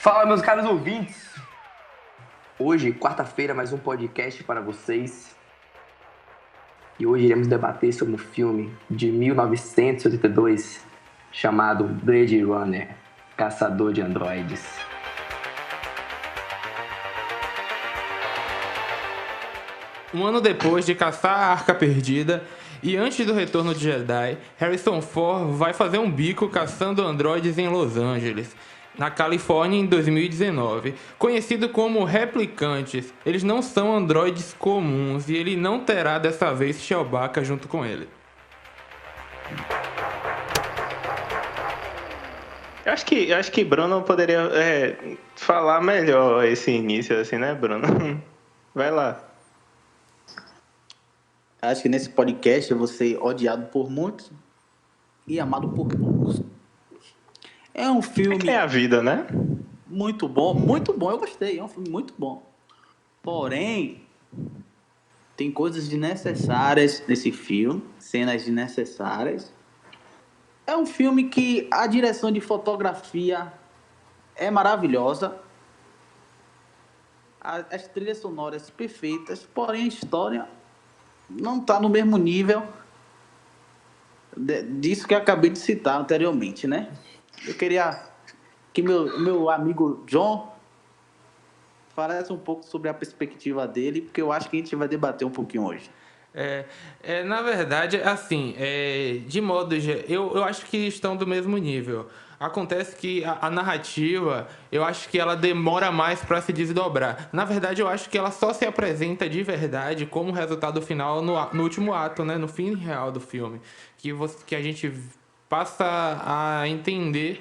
Fala, meus caros ouvintes! Hoje, quarta-feira, mais um podcast para vocês. E hoje iremos debater sobre um filme de 1982 chamado Blade Runner, Caçador de Androides. Um ano depois de caçar a Arca Perdida e antes do retorno de Jedi, Harrison Ford vai fazer um bico caçando androides em Los Angeles, na Califórnia, em 2019. Conhecido como replicantes, eles não são androides comuns e ele não terá dessa vez Chewbacca junto com ele. Eu acho que Bruno poderia falar melhor esse início, assim, né, Bruno? Vai lá. Acho que nesse podcast eu vou ser odiado por muitos e amado por poucos. É um É filme que é a vida, né? muito bom, eu gostei, é um filme muito bom. Porém, tem coisas desnecessárias nesse filme, cenas desnecessárias. É um filme que a direção de fotografia é maravilhosa, as trilhas sonoras perfeitas, porém a história não está no mesmo nível disso que eu acabei de citar anteriormente, né? Eu queria que meu amigo John falasse um pouco sobre a perspectiva dele, porque eu acho que a gente vai debater um pouquinho hoje. Na verdade, assim, de modo eu acho que estão do mesmo nível. Acontece que a narrativa, eu acho que ela demora mais para se desdobrar. Na verdade, eu acho que ela só se apresenta de verdade como resultado final no último ato, né? No fim real do filme. Que a gente passa a entender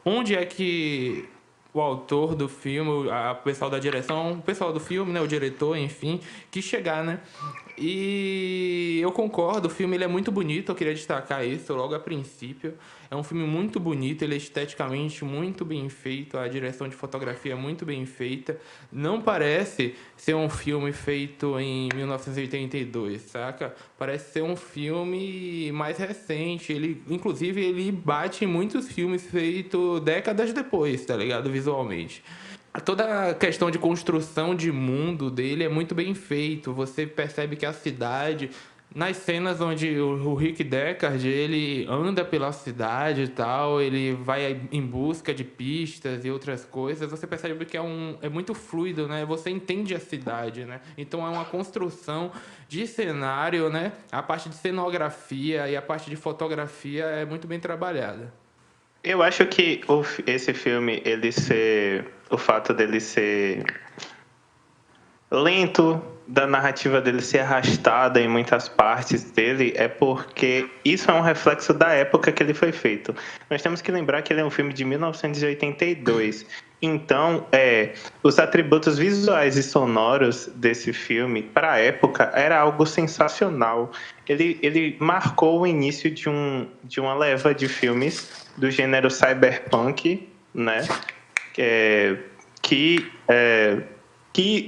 onde é que o autor do filme, o pessoal da direção, o pessoal do filme, né, o diretor, enfim, quis chegar, né? E eu concordo, o filme ele é muito bonito, eu queria destacar isso logo a princípio. É um filme muito bonito, ele é esteticamente muito bem feito, a direção de fotografia é muito bem feita. Não parece ser um filme feito em 1982, saca? Parece ser um filme mais recente. Inclusive, ele bate em muitos filmes feitos décadas depois, tá ligado? Visualmente. Toda a questão de construção de mundo dele é muito bem feito. Você percebe que a cidade, nas cenas onde o Rick Deckard ele anda pela cidade e tal, ele vai em busca de pistas e outras coisas, você percebe que é muito fluido, né? Você entende a cidade, né? Então é uma construção de cenário, né? A parte de cenografia e a parte de fotografia é muito bem trabalhada. Eu acho que esse filme, o fato dele ser lento, da narrativa dele ser arrastada em muitas partes dele, é porque isso é um reflexo da época que ele foi feito. Nós temos que lembrar que ele é um filme de 1982. Então, os atributos visuais e sonoros desse filme, para a época, era algo sensacional. Ele marcou o início de uma leva de filmes do gênero cyberpunk, né? Que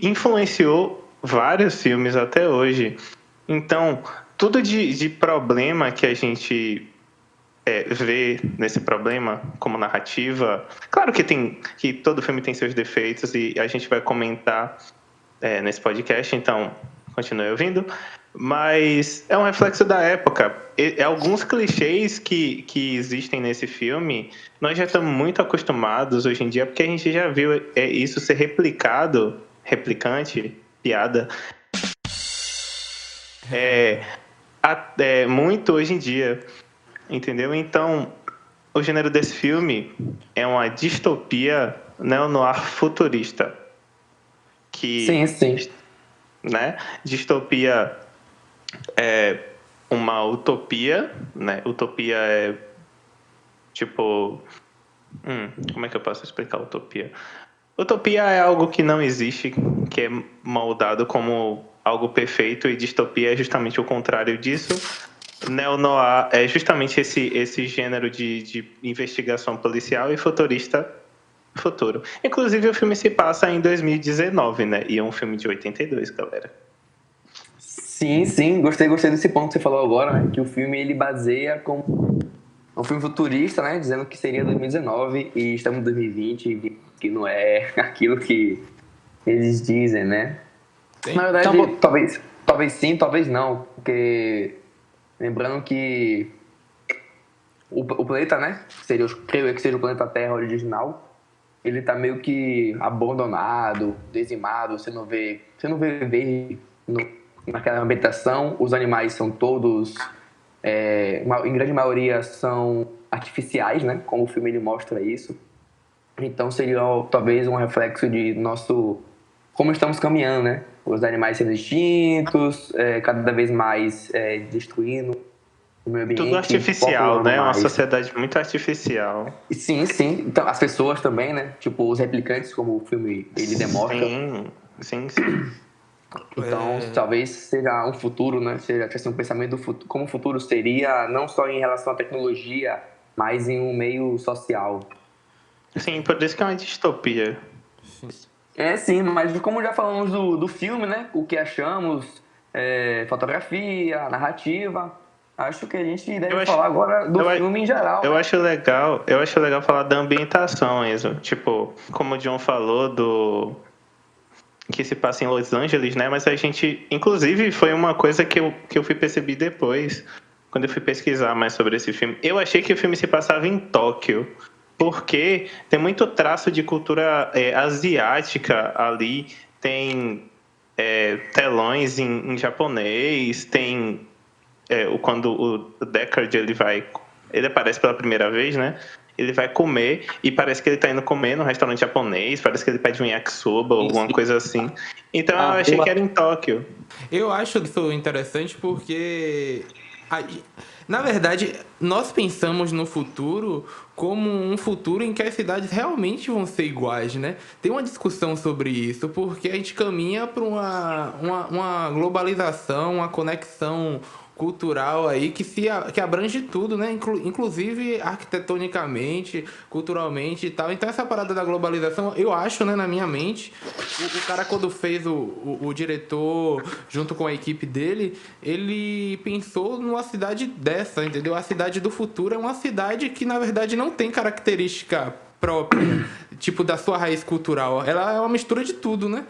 influenciou vários filmes até hoje. Então, tudo de problema que a gente vê nesse problema como narrativa, claro que todo filme tem seus defeitos e a gente vai comentar nesse podcast, então continue ouvindo, mas é um reflexo da época. Alguns clichês que existem nesse filme, nós já estamos muito acostumados hoje em dia, porque a gente já viu isso ser replicante, piada, muito hoje em dia, entendeu? Então, o gênero desse filme é uma distopia neo-noir futurista. Sim. Né? Distopia é uma utopia, né? Utopia é tipo... como é que eu posso explicar utopia? Utopia é algo que não existe, que é moldado como algo perfeito, e distopia é justamente o contrário disso. Neo-noir é justamente esse gênero de investigação policial e futurista futuro. Inclusive, o filme se passa em 2019, né? E é um filme de 82, galera. Sim, gostei desse ponto que você falou agora, né? Que o filme ele baseia como um filme futurista, né? Dizendo que seria 2019 e estamos em 2020, que não é aquilo que eles dizem, né? Sim. Na verdade, Então, talvez sim, talvez não. Porque lembrando que o planeta, né? Creio eu que seja o planeta Terra original. Ele tá meio que abandonado, dizimado. Você não vê verde naquela ambientação. Os animais são todos, em grande maioria, são artificiais, né? Como o filme ele mostra isso. Então seria talvez um reflexo de como estamos caminhando, né? Os animais sendo extintos, cada vez mais destruindo o meio Tudo ambiente, artificial, populando né? Uma mais. sociedade muito artificial. Sim, sim. Então, as pessoas também, né? Tipo, os replicantes, como o filme ele demonstra. Sim. Então, talvez seja um futuro, né? Seja assim, um pensamento do futuro, como o futuro seria, não só em relação à tecnologia, mas em um meio social. Sim, por isso que é uma distopia. Sim, mas como já falamos do filme, né? O que achamos, fotografia, narrativa. Acho que a gente deve falar agora do filme em geral. Eu Né? acho legal falar da ambientação, Enzo. Tipo, como o John falou que se passa em Los Angeles, né? Mas a gente, inclusive, foi uma coisa que eu fui perceber depois, quando eu fui pesquisar mais sobre esse filme. Eu achei que o filme se passava em Tóquio, porque tem muito traço de cultura asiática ali, tem telões em japonês, tem quando o Deckard ele aparece pela primeira vez, né? Ele vai comer e parece que ele tá indo comer num restaurante japonês, parece que ele pede um yakisoba ou alguma coisa assim. Então eu achei que era em Tóquio. Eu acho isso interessante porque, na verdade, nós pensamos no futuro como um futuro em que as cidades realmente vão ser iguais, né? Tem uma discussão sobre isso, porque a gente caminha para uma globalização, uma conexão cultural aí que abrange tudo, né? Inclusive arquitetonicamente, culturalmente e tal. Então essa parada da globalização, eu acho, né, na minha mente, o cara quando fez o diretor junto com a equipe dele, ele pensou numa cidade dessa, entendeu? A cidade do futuro é uma cidade que na verdade não tem característica própria, tipo da sua raiz cultural. Ela é uma mistura de tudo, né?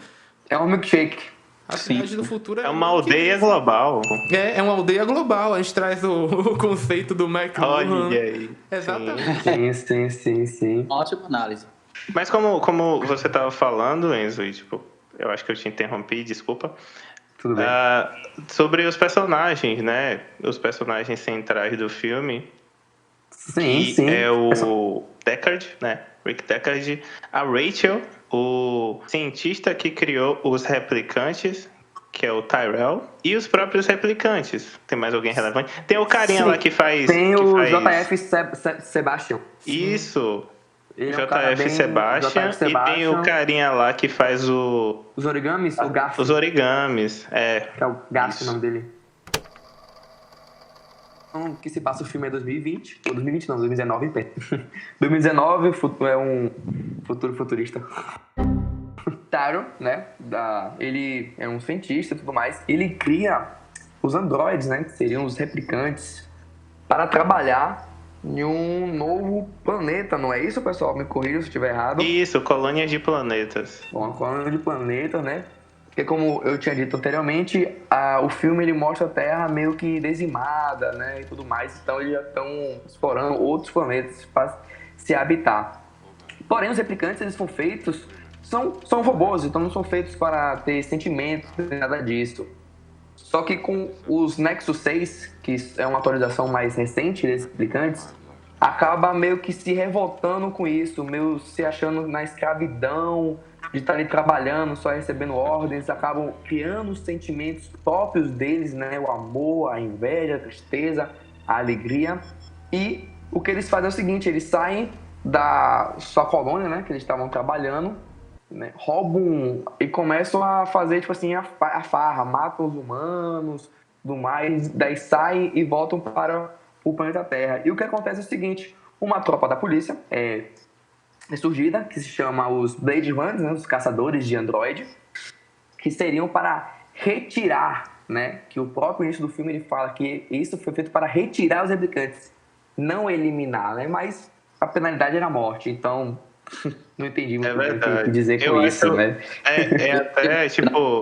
É um milkshake. A cidade do futuro é uma aldeia global. É uma aldeia global. A gente traz o conceito do McLuhan. Olha aí. Exatamente. Sim. Ótima análise. Mas como você estava falando, Enzo, e, tipo, eu acho que eu te interrompi, desculpa. Tudo bem. Sobre os personagens, né? Os personagens centrais do filme. Sim. É o Deckard, né? Rick Deckard, a Rachel, o cientista que criou os replicantes, que é o Tyrell, e os próprios replicantes. Tem mais alguém relevante? Tem o carinha lá que faz... Tem o JF Sebastian. Isso. Ele JF Sebastian. E tem o carinha lá que faz os origamis, o Garf. Os origamis, Que é o Garf, o nome dele. Que se passa o filme é 2020, ou 2020 não, 2019 em pé. 2019 é um futuro futurista. Taro, né? Ele é um cientista e tudo mais. Ele cria os androides, né? Que seriam os replicantes, para trabalhar em um novo planeta, não é isso, pessoal? Me corrija se eu estiver errado. Isso, colônia de planetas. Uma colônia de planetas, né? Porque como eu tinha dito anteriormente, o filme ele mostra a Terra meio que dizimada, né, e tudo mais. Então eles já estão explorando outros planetas para se habitar. Porém, os replicantes eles são feitos, são robôs, então não são feitos para ter sentimentos, nada disso. Só que com os Nexus 6, que é uma atualização mais recente desses replicantes, acaba meio que se revoltando com isso, meio se achando na escravidão, de estar ali trabalhando, só recebendo ordens, acabam criando os sentimentos próprios deles, né? O amor, a inveja, a tristeza, a alegria. E o que eles fazem é o seguinte, eles saem da sua colônia, né? Que eles estavam trabalhando, né? Roubam e começam a fazer, tipo assim, a farra, matam os humanos, do mais, daí saem e voltam para o planeta Terra. E o que acontece é o seguinte, uma tropa da polícia é surgida, que se chama os Blade Runners, né, os caçadores de android, que seriam para retirar, né, que o próprio início do filme ele fala que isso foi feito para retirar os replicantes. não eliminar, né? Mas a penalidade era a morte, então não entendi muito bem o que dizer com isso, né? Até, tipo...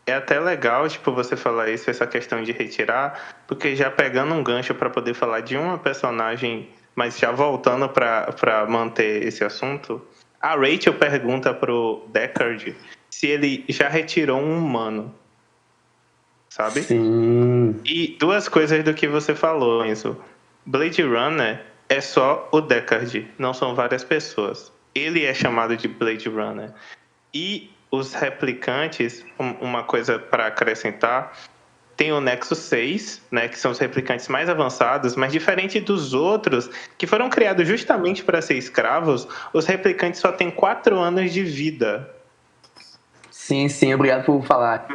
É até legal, tipo, você falar isso, essa questão de retirar, porque já pegando um gancho para poder falar de uma personagem, mas já voltando para manter esse assunto, a Rachel pergunta pro Deckard se ele já retirou um humano, sabe? Sim. E duas coisas do que você falou, Enzo. Blade Runner é só o Deckard, não são várias pessoas. Ele é chamado de Blade Runner. E os replicantes, uma coisa para acrescentar, tem o Nexus 6, né, que são os replicantes mais avançados, mas diferente dos outros, que foram criados justamente para ser escravos, os replicantes só têm 4 anos de vida. Sim, obrigado por falar.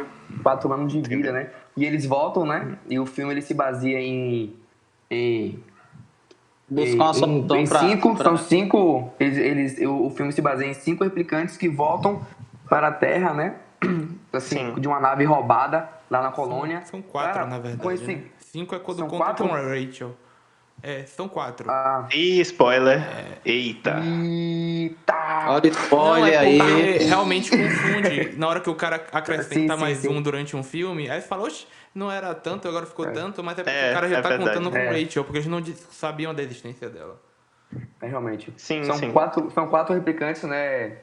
4 anos de vida, né? E eles voltam, né? E o filme ele se baseia em Buscar uma solução são 5. O filme se baseia em 5 replicantes que voltam para a Terra, né? Assim, de uma nave roubada lá na colônia. São 4, na verdade. Né? 5 é quando conta com a Rachel. São 4. Ih, spoiler. Eita. Olha o spoiler aí. Porque realmente confunde. Na hora que o cara acrescenta mais um durante um filme, aí você fala, oxe, não era tanto, agora ficou tanto, mas é porque o cara já tá verdade. Contando com Rachel, porque eles não sabiam da existência dela. Realmente. Sim. São 4 replicantes, né?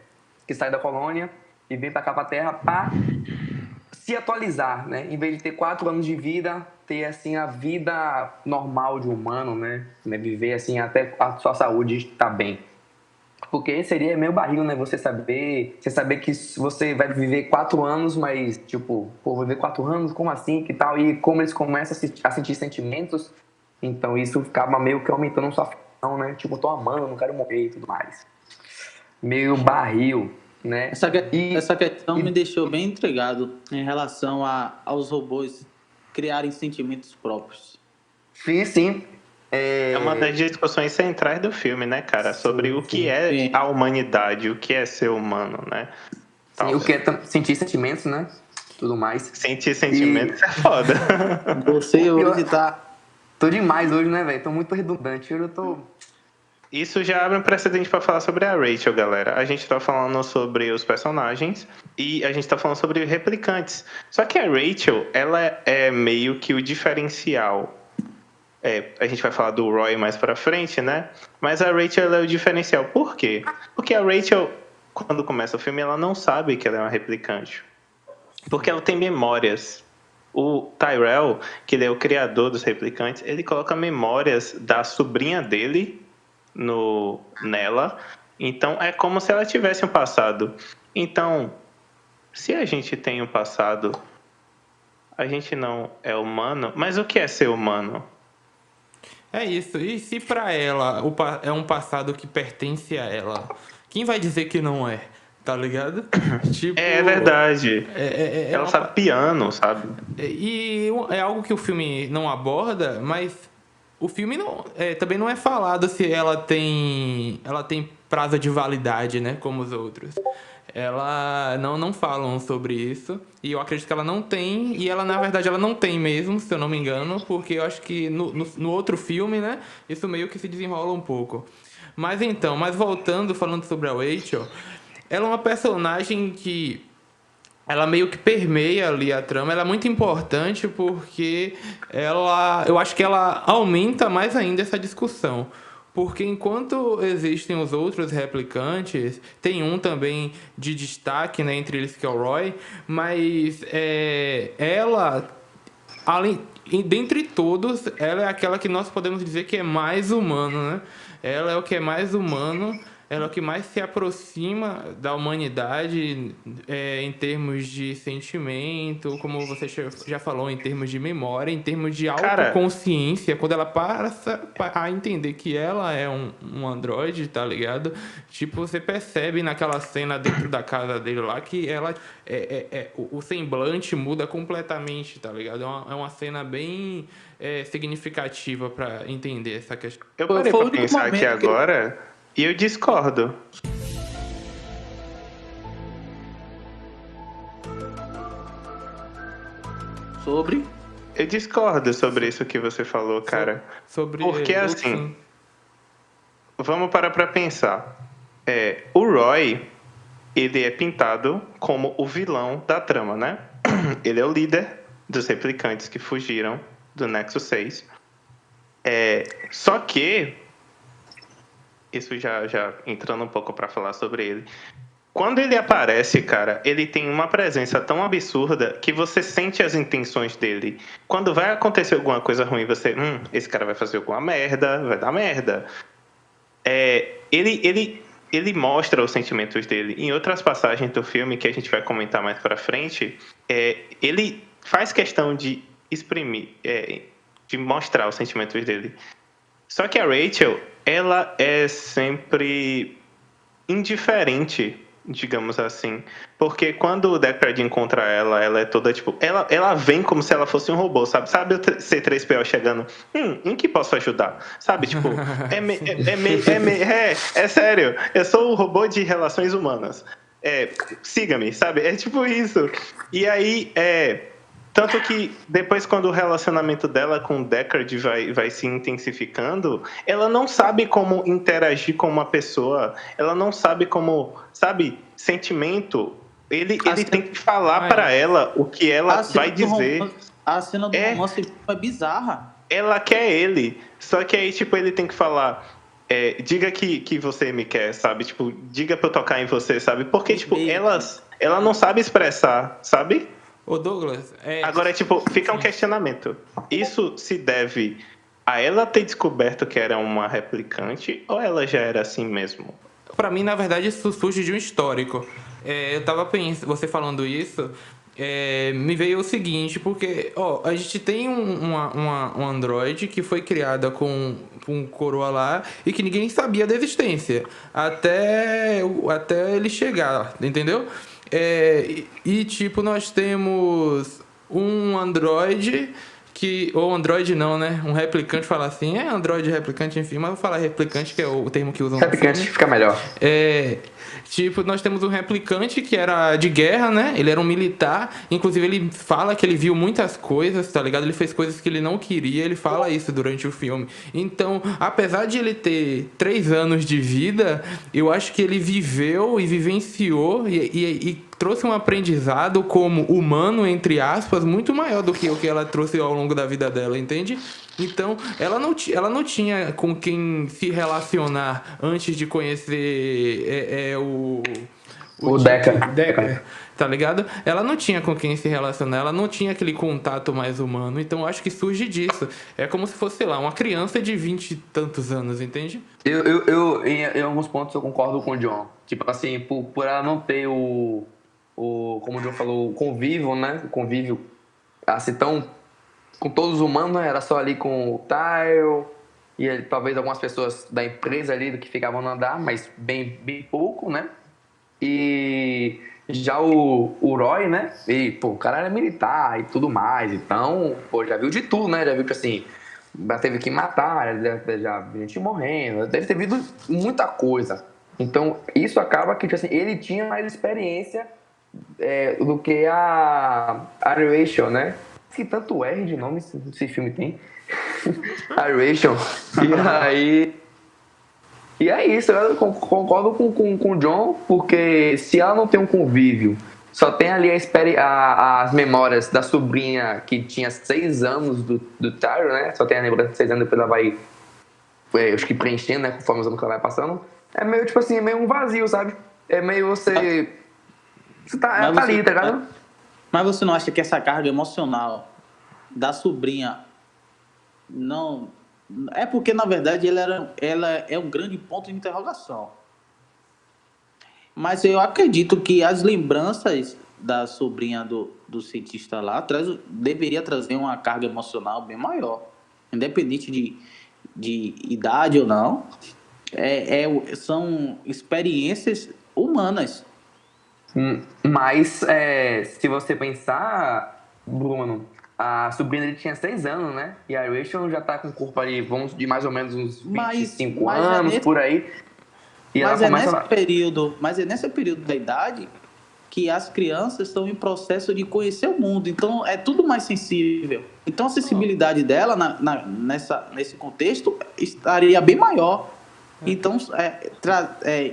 Que saem da colônia e vêm pra cá pra Terra pra se atualizar, né? Em vez de ter 4 anos de vida, ter assim a vida normal de um humano, né? Viver assim até a sua saúde estar bem. Porque seria meio barril, né? Você saber que você vai viver 4 anos, mas tipo, pô, viver 4 anos, como assim, que tal? E como eles começam a sentir sentimentos, então isso ficava meio que aumentando sua aflição, né? Tipo, tô amando, não quero morrer e tudo mais. Meio barril. Né? Essa questão me deixou bem intrigado em relação aos robôs criarem sentimentos próprios. Sim. É uma das discussões centrais do filme, né, cara? Sobre o que é a humanidade, o que é ser humano, né? Sim, o que é sentir sentimentos, né? Tudo mais. Sentir sentimentos é foda. Você hoje tá... Tô demais hoje, né, velho? Tô muito redundante. Hoje eu tô... Isso já abre um precedente para falar sobre a Rachel, galera. A gente tá falando sobre os personagens e a gente tá falando sobre replicantes. Só que a Rachel, ela é meio que o diferencial. A gente vai falar do Roy mais pra frente, né? Mas a Rachel, ela é o diferencial. Por quê? Porque a Rachel, quando começa o filme, ela não sabe que ela é uma replicante. Porque ela tem memórias. O Tyrell, que ele é o criador dos replicantes, ele coloca memórias da sobrinha dele nela. Então é como se ela tivesse um passado. Então, se a gente tem um passado, a gente não é humano. Mas o que é ser humano? É isso. E se pra ela é um passado que pertence a ela, quem vai dizer que não é? Tá ligado? Tipo, é verdade. Ela sabe piano, sabe? E é algo que o filme não aborda, mas o filme também não é falado se ela tem prazo de validade, né? Como os outros. Ela não falam sobre isso. E eu acredito que ela não tem. E ela, na verdade, ela não tem mesmo, se eu não me engano. Porque eu acho que no outro filme, né? Isso meio que se desenrola um pouco. Mas voltando, falando sobre a Rachel, ela é uma personagem que ela meio que permeia ali a trama. Ela é muito importante porque eu acho que ela aumenta mais ainda essa discussão. Porque enquanto existem os outros replicantes, tem um também de destaque, né, entre eles, que é o Roy, mas ela, dentre todos, ela é aquela que nós podemos dizer que é mais humano, né? Ela é o que é mais humano, ela é o que mais se aproxima da humanidade em termos de sentimento, como você já falou, em termos de memória, em termos de autoconsciência, quando ela passa a entender que ela é um androide, tá ligado? Tipo, você percebe naquela cena dentro da casa dele lá que ela o semblante muda completamente, tá ligado? É uma cena bem significativa pra entender essa questão. Eu parei pra pensar aqui agora... E eu discordo. Sobre? eu discordo sobre isso que você falou, cara. Sobre Porque Luke, assim, vamos parar pra pensar. O Roy, ele é pintado como o vilão da trama, né? Ele é o líder dos replicantes que fugiram do Nexus 6. Só que, isso já entrando um pouco pra falar sobre ele, quando ele aparece, cara, ele tem uma presença tão absurda que você sente as intenções dele. Quando vai acontecer alguma coisa ruim, você, esse cara vai fazer alguma merda, vai dar merda. Ele mostra os sentimentos dele. Em outras passagens do filme, que a gente vai comentar mais pra frente, ele faz questão de exprimir, de mostrar os sentimentos dele. Só que a Rachel, ela é sempre indiferente, digamos assim. Porque quando o Deckard encontra ela, ela é toda, tipo... Ela vem como se ela fosse um robô, sabe? Sabe o C-3PO chegando? Em que posso ajudar? Sabe, tipo... É sério. Eu sou o robô de relações humanas. Siga-me, sabe? É tipo isso. E aí, tanto que depois, quando o relacionamento dela com o Deckard vai se intensificando, ela não sabe como interagir com uma pessoa. Ela não sabe como... Sabe? Sentimento. Ele tem que falar para ela o que ela vai dizer. A cena do romance é bizarra. Ela quer ele. Só que aí, tipo, ele tem que falar... diga que você me quer, sabe? Tipo, diga pra eu tocar em você, sabe? Porque, tipo, ela não sabe expressar, sabe? Ô Douglas, Agora, tipo, fica um questionamento. Isso se deve a ela ter descoberto que era uma replicante ou ela já era assim mesmo? Pra mim, na verdade, isso surge de um histórico. Eu tava pensando, você falando isso, me veio o seguinte, porque a gente tem um androide que foi criada com um coroa lá e que ninguém sabia da existência até ele chegar, entendeu? Tipo, nós temos um androide ou androide não, né? Um replicante, fala assim, androide, replicante, enfim, mas vou falar replicante, que é o termo que usam. Replicante fica melhor. Tipo, nós temos um replicante que era de guerra, né? Ele era um militar. Inclusive, ele fala que ele viu muitas coisas, tá ligado? Ele fez coisas que ele não queria. Ele fala isso durante o filme. Então, apesar de ele ter 3 anos de vida, eu acho que ele viveu e vivenciou e trouxe um aprendizado como humano, entre aspas, muito maior do que o que ela trouxe ao longo da vida dela, entende? Então, ela não tinha com quem se relacionar antes de conhecer o Deckard. Tá ligado? Ela não tinha com quem se relacionar, ela não tinha aquele contato mais humano. Então, eu acho que surge disso. É como se fosse, sei lá, uma criança de 20 e tantos anos, entende? Em alguns pontos, eu concordo com o John. Tipo assim, por ela não ter como o John falou, o convívio, né? O convívio, assim, com todos os humanos, né? Era só ali com o Tyle e talvez algumas pessoas da empresa ali que ficavam no andar, mas bem pouco, né? E já o Roy, né? E, o cara era militar e tudo mais, então, já viu de tudo, né? Já viu que, assim, já teve que matar, já viu gente morrendo, deve ter visto muita coisa. Então, isso acaba que, assim, ele tinha mais experiência do que a Rachel, né? Que tanto R de nome esse filme tem. A Rachel. E é isso, eu concordo com o John, porque se ela não tem um convívio, só tem ali as memórias da sobrinha que tinha 6 anos do Tyro, né? Só tem a lembrança de 6 anos, depois ela vai, acho que preenchendo, né? Conforme os anos que ela vai passando. É meio, tipo assim, meio um vazio, sabe? É meio você... Você tá ali, tá ligado? Mas você não acha que essa carga emocional da sobrinha não... É porque, na verdade, ela é um grande ponto de interrogação. Mas eu acredito que as lembranças da sobrinha do cientista lá deveria trazer uma carga emocional bem maior. Independente de idade ou não. São experiências humanas. Mas, se você pensar, Bruno, a sobrinha dele tinha 6 anos, né? E a Rachel já tá com o corpo ali, vamos de mais ou menos uns 25 anos, por aí. E mas é nesse período da idade que as crianças estão em processo de conhecer o mundo, então é tudo mais sensível. Então a sensibilidade dela nesse contexto estaria bem maior. Então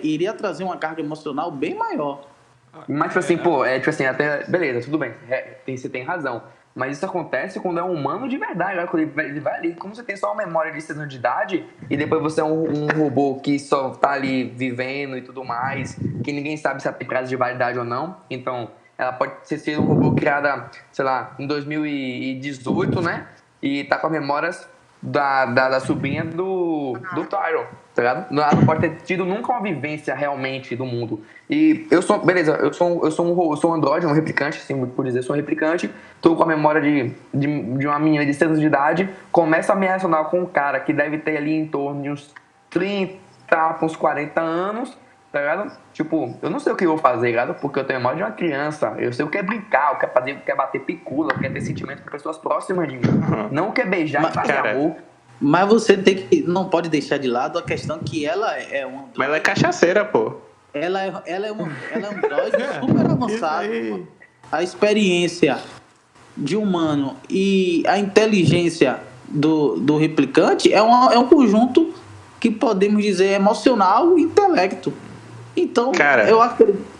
iria trazer uma carga emocional bem maior. Mas, tipo assim, tipo assim, até. Beleza, tudo bem, você tem razão. Mas isso acontece quando é um humano de verdade, né? Quando ele vai ali. Como você tem só uma memória de 6 anos de idade, e depois você é um robô que só tá ali vivendo e tudo mais, que ninguém sabe se ela tem prazo de validade ou não. Então, ela pode ser um robô criada, sei lá, em 2018, né? E tá com as memórias da sobrinha do Tyron, tá ligado? Ela não pode ter tido nunca uma vivência realmente do mundo. E eu sou, beleza, eu sou um androide, um replicante, assim, por dizer, sou um replicante, tô com a memória de uma menina de 6 anos de idade, começo a me relacionar com um cara que deve ter ali em torno de uns 30 para uns 40 anos, tá ligado? Tipo, eu não sei o que eu vou fazer, ligado? Porque eu tenho a memória de uma criança, eu sei o que é brincar, o que é fazer, o que é bater picula, o que é ter sentimento com pessoas próximas de mim, não o que é beijar e fazer amor. Mas você não pode deixar de lado a questão que ela é um androide. Mas ela é cachaceira, pô. Ela é um androide super avançado. A experiência de humano e a inteligência do replicante é um conjunto que podemos dizer emocional e intelecto. Então, cara,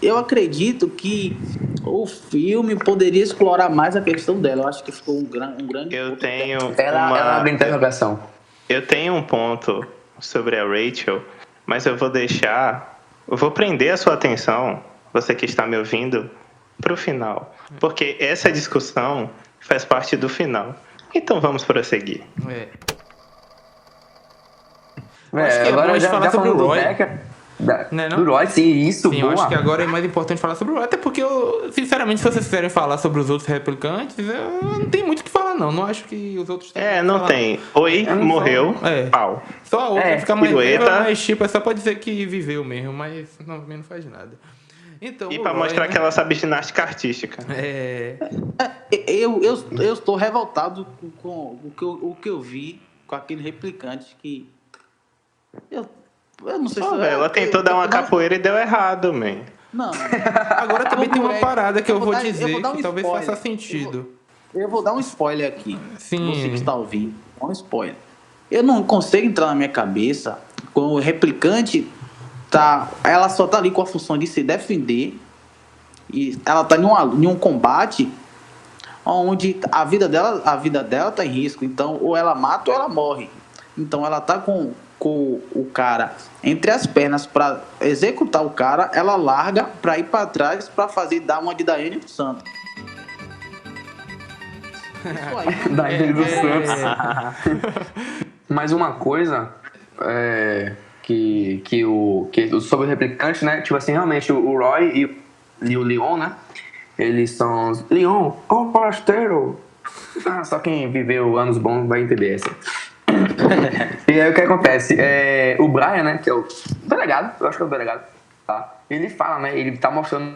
eu acredito que o filme poderia explorar mais a questão dela. Eu acho que ficou um grande eu tenho ela abre interrogação. Eu tenho um ponto sobre a Rachel, mas eu vou prender a sua atenção, você que está me ouvindo, pro final. Porque essa discussão faz parte do final. Então vamos prosseguir. Agora a gente falar sobre o Roy. Do Roy, sim, isso, sim, boa. Eu acho que agora é mais importante falar sobre o Roy, até porque sinceramente, se vocês quiserem falar sobre os outros replicantes, não tem muito o que falar, não. Não acho que os outros têm. Não tem. Oi, morreu, pau. Só a outra fica mais pirueta. Mas tipo, é só pra dizer que viveu mesmo, mas não faz nada. Então, e pra Roy, mostrar que ela sabe ginástica artística. Eu estou revoltado com o que eu vi com aquele replicante que... Eu não sei se... Ela tentou dar uma capoeira e deu errado, man. Não. Agora também tem uma parada que eu vou dizer que talvez spoiler. faça sentido. Eu vou dar um spoiler aqui. Sim. Você que está ouvindo. Um spoiler. Eu não consigo entrar na minha cabeça com o replicante ela só tá ali com a função de se defender e ela tá em um combate onde a vida dela tá em risco. Então, ou ela mata ou ela morre. Então, ela tá com o cara entre as pernas para executar o cara, ela larga para ir para trás para dar uma de Daiane dos Santos. Isso aí. Daiane dos Santos. Mais uma coisa que sobre o replicante, né? Tipo assim, realmente o Roy e o Leon, né? Eles são Leon, o forasteiro. Só quem viveu anos bons vai entender essa. E aí o que acontece? O Brian, né, que é o delegado, eu acho que é o delegado, tá? Ele fala, né, ele tá mostrando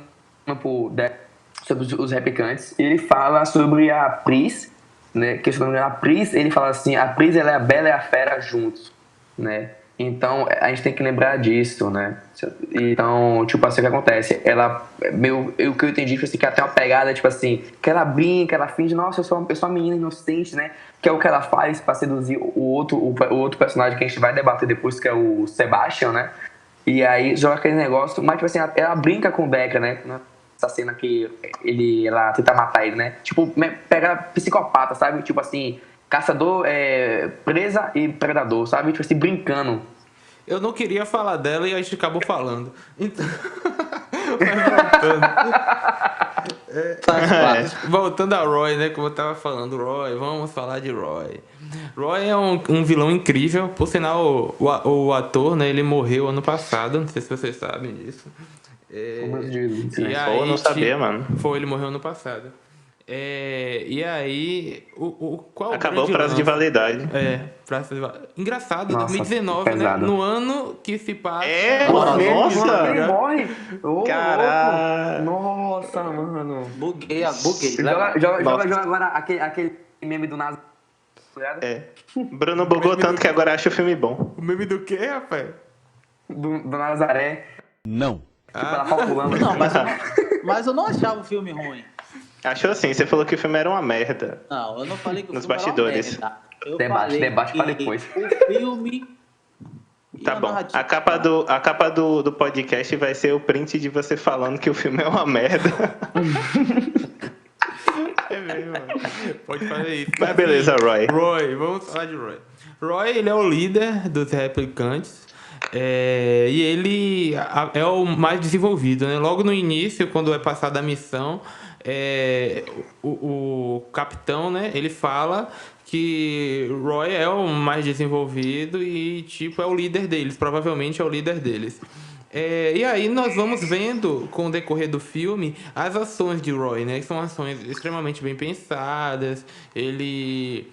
pro Deck sobre os replicantes, e ele fala sobre a Pris, né, que se não me engano, a Pris, ele fala assim, a Pris, ela é a Bela e a Fera juntos, né? Então, a gente tem que lembrar disso, né? Então, tipo assim, o que acontece? Ela, o que eu entendi, tipo assim, que ela tem uma pegada, tipo assim, que ela brinca, ela finge, nossa, eu sou uma menina inocente, né? Que é o que ela faz pra seduzir o outro personagem que a gente vai debater depois, que é o Sebastian, né? E aí, joga aquele negócio, mas, tipo assim, ela brinca com o Decker, né? Essa cena que ela tenta matar ele, né? Tipo, pega psicopata, sabe? Tipo assim... Caçador, presa e predador, sabe? Tipo assim, brincando. Eu não queria falar dela e a gente acabou falando. Então... Voltando a Roy, né? Como eu tava falando, Roy, vamos falar de Roy. Roy é um vilão incrível. Por sinal, o ator, né? Ele morreu ano passado. Não sei se vocês sabem disso. Eu não sabia, mano. Ele morreu ano passado. E aí, qual acabou o prazo de validade. Prazo de validade. Engraçado, nossa, 2019, pesado. Né? No ano que se passa. Nossa! Ele morre! Caralho! Nossa, mano! Buguei. Joga agora aquele meme do Nazaré. Bruno bugou tanto que agora acha o filme bom. O meme do quê, rapaz? Do Nazaré. Não. Tipo, ela calculando. Não, mas Mas eu não achava o filme ruim. Achou assim, você falou que o filme era uma merda. Não, eu não falei que o Nos filme bastidores. era uma merda. Eu Debate pra falei depois. que o filme e Tá a bom. narrativa... A capa do podcast vai ser o print de você falando que o filme é uma merda. É mesmo. Pode fazer isso. Mas beleza, Roy. Roy, vamos falar de Roy. Roy, ele é o líder dos replicantes. E ele é o mais desenvolvido, né? Logo no início, quando é passada a missão, o capitão, né? Ele fala que Roy é o mais desenvolvido e, tipo, é o líder deles. Provavelmente é o líder deles. E aí nós vamos vendo, com o decorrer do filme, as ações de Roy, né? Que são ações extremamente bem pensadas. Ele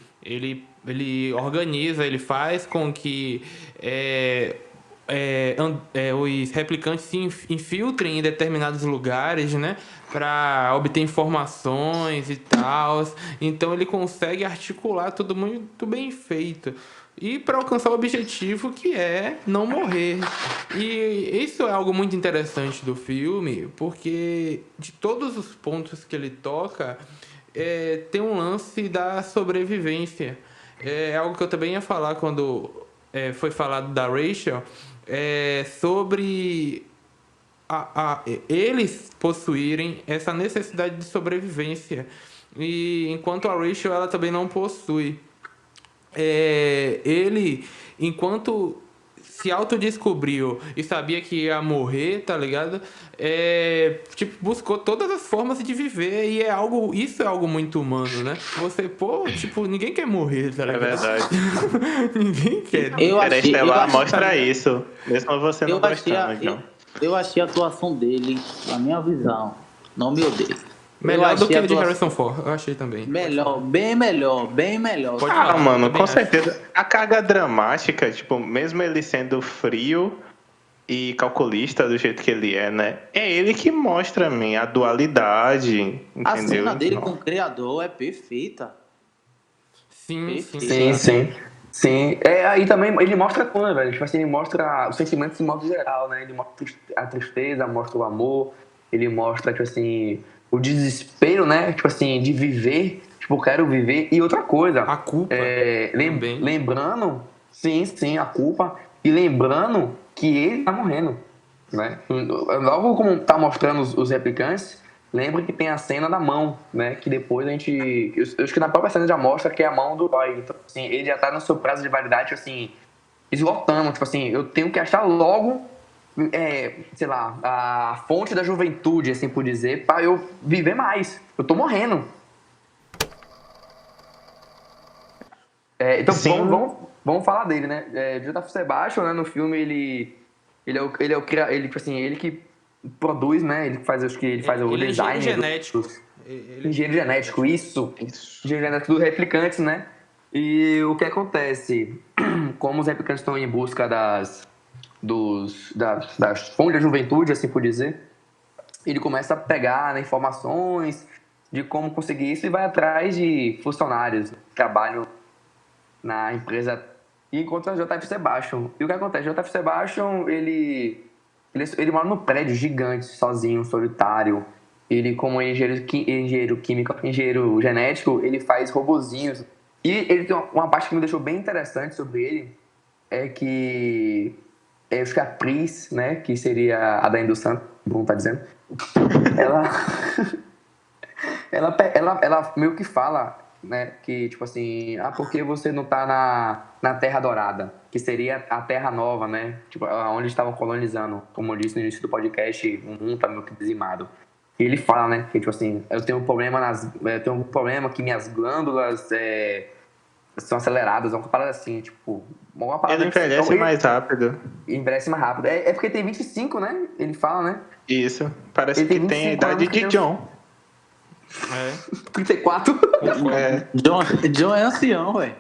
organiza, ele faz com que os replicantes se infiltrem em determinados lugares, né? Para obter informações e tal. Então ele consegue articular tudo muito bem feito. E para alcançar o objetivo, que é não morrer. E isso é algo muito interessante do filme, porque de todos os pontos que ele toca, tem um lance da sobrevivência. É algo que eu também ia falar quando foi falado da Rachel, sobre eles possuírem essa necessidade de sobrevivência. E enquanto a Rachel, ela também não possui. Ele, enquanto se autodescobriu e sabia que ia morrer, tá ligado? Tipo, buscou todas as formas de viver e isso é algo muito humano, né? Você, tipo, ninguém quer morrer, tá É ligado? verdade. Ninguém quer. Interestelar mostra isso. Mesmo você não gostando, John. Eu achei a atuação dele, na minha visão, não me odeio. Melhor do que a de Harrison Ford, eu achei também. Melhor, bem melhor. Pode falar, mano, com acho. certeza. A carga dramática, tipo, mesmo ele sendo frio e calculista do jeito que ele é, né? É ele que mostra a mim a dualidade, entendeu? A cena dele com o criador é perfeita. Sim. Sim. Aí também ele mostra tudo, velho. Tipo assim, ele mostra os sentimentos de modo geral, né? Ele mostra a tristeza, mostra o amor, ele mostra, tipo assim, o desespero, né? Tipo assim, de viver. Tipo, eu quero viver. E outra coisa. A culpa. Também. Lembrando, sim, a culpa. E lembrando que ele tá morrendo, né? Logo como tá mostrando os replicantes, lembra que tem a cena da mão, né? Que depois a gente... Eu acho que na própria cena já mostra que é a mão do Roy. Então, assim, ele já tá no seu prazo de validade, tipo assim, esgotando. Tipo assim, eu tenho que achar logo, sei lá, a fonte da juventude, assim por dizer, pra eu viver mais. Eu tô morrendo. Então, vamos falar dele, né? J.F. Sebastian, né? No filme, ele tipo assim, ele que produz, né? Ele faz, acho que ele faz o design. Engenheiro genético, isso. Engenheiro genético dos replicantes, né? E o que acontece? Como os replicantes estão em busca das fontes da juventude, assim por dizer, ele começa a pegar, né, informações de como conseguir isso e vai atrás de funcionários que trabalham na empresa e encontra o J.F. Sebastian. E o que acontece? J.F. Sebastian, ele mora num prédio gigante, sozinho, solitário. Ele, como engenheiro químico, engenheiro genético, ele faz robozinhos. E ele tem uma parte que me deixou bem interessante sobre ele, é que acho que a Pris, né, que seria a Daiane dos Santos, como tá dizendo, ela meio que fala, né, que tipo assim, por que você não tá na Terra Dourada, que seria a Terra Nova, né, tipo, onde estavam colonizando, como eu disse no início do podcast, o mundo tá meio que dizimado. E ele fala, né, que tipo assim, eu tenho um problema que minhas glândulas são aceleradas, uma parada assim, tipo, uma parada ele envelhece mais rápido. Envelhece mais rápido. É porque tem 25, né? Ele fala, né? Isso. Parece que tem a idade de John. 34. John é ancião, velho.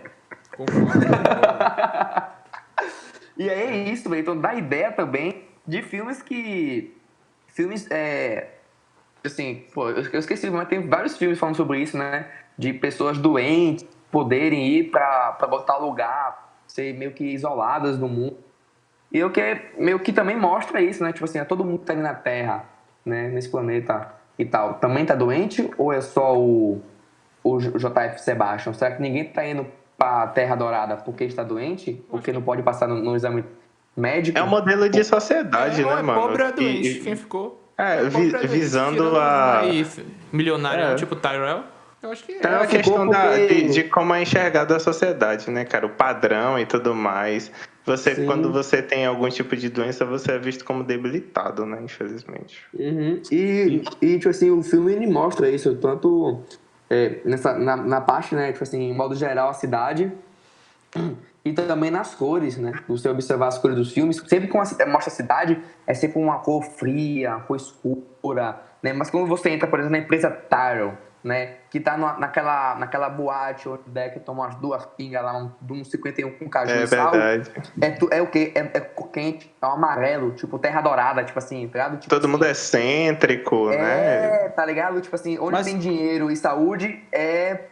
E aí é isso, velho. Então dá ideia também de filmes assim, pô, eu esqueci, mas tem vários filmes falando sobre isso, né? De pessoas doentes poderem ir pra botar lugar, ser meio que isoladas do mundo. E meio que também mostra isso, né? Tipo assim, todo mundo que tá ali na Terra, né? Nesse planeta, e tal, também tá doente? Ou é só o JF Sebastian? Será que ninguém tá indo pra Terra Dourada porque está doente? Porque não pode passar no exame médico? É um modelo de sociedade, Ou né, é mano? pobre ou é doente. Quem ficou? Vi- Pobre ou é doente. visando Tirando os a. mais milionários, É. tipo Tyrell. Eu acho que Então é Ela a ficou questão porque- de como é enxergada a sociedade, né, cara? O padrão e tudo mais. Sim. Quando você tem algum tipo de doença, você é visto como debilitado, né? Infelizmente. Uhum. Tipo assim, o filme ele mostra isso, tanto na parte, né, tipo assim, em modo geral, a cidade, e também nas cores, né? Você observar as cores dos filmes, sempre que mostra a cidade, é sempre uma cor fria, uma cor escura, né? Mas quando você entra, por exemplo, na empresa Tyrell, né? Que tá naquela boate onde o Deck toma umas 2 pingas lá, um 51 com caju É e sal. verdade. É o quê? É cor quente, é um amarelo, tipo terra dourada, tipo assim, tá ligado? Tipo Todo assim, mundo é excêntrico, né? tá ligado? Tipo assim, onde Mas- tem dinheiro e saúde,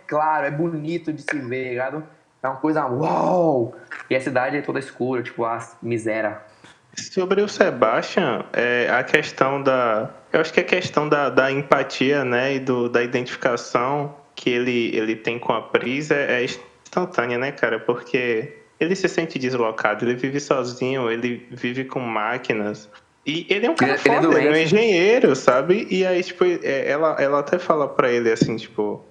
claro, é bonito de se ver, ligado? É uma coisa, uau! E a cidade é toda escura, tipo, a miséria. Sobre o Sebastian, a questão da. Eu acho que a questão da empatia, né? E da identificação que ele tem com a Pris é instantânea, né, cara? Porque ele se sente deslocado, ele vive sozinho, ele vive com máquinas. E ele é um cara Ele é foda, ele é um doente. engenheiro, sabe? E aí, tipo, ela até fala pra ele assim, tipo,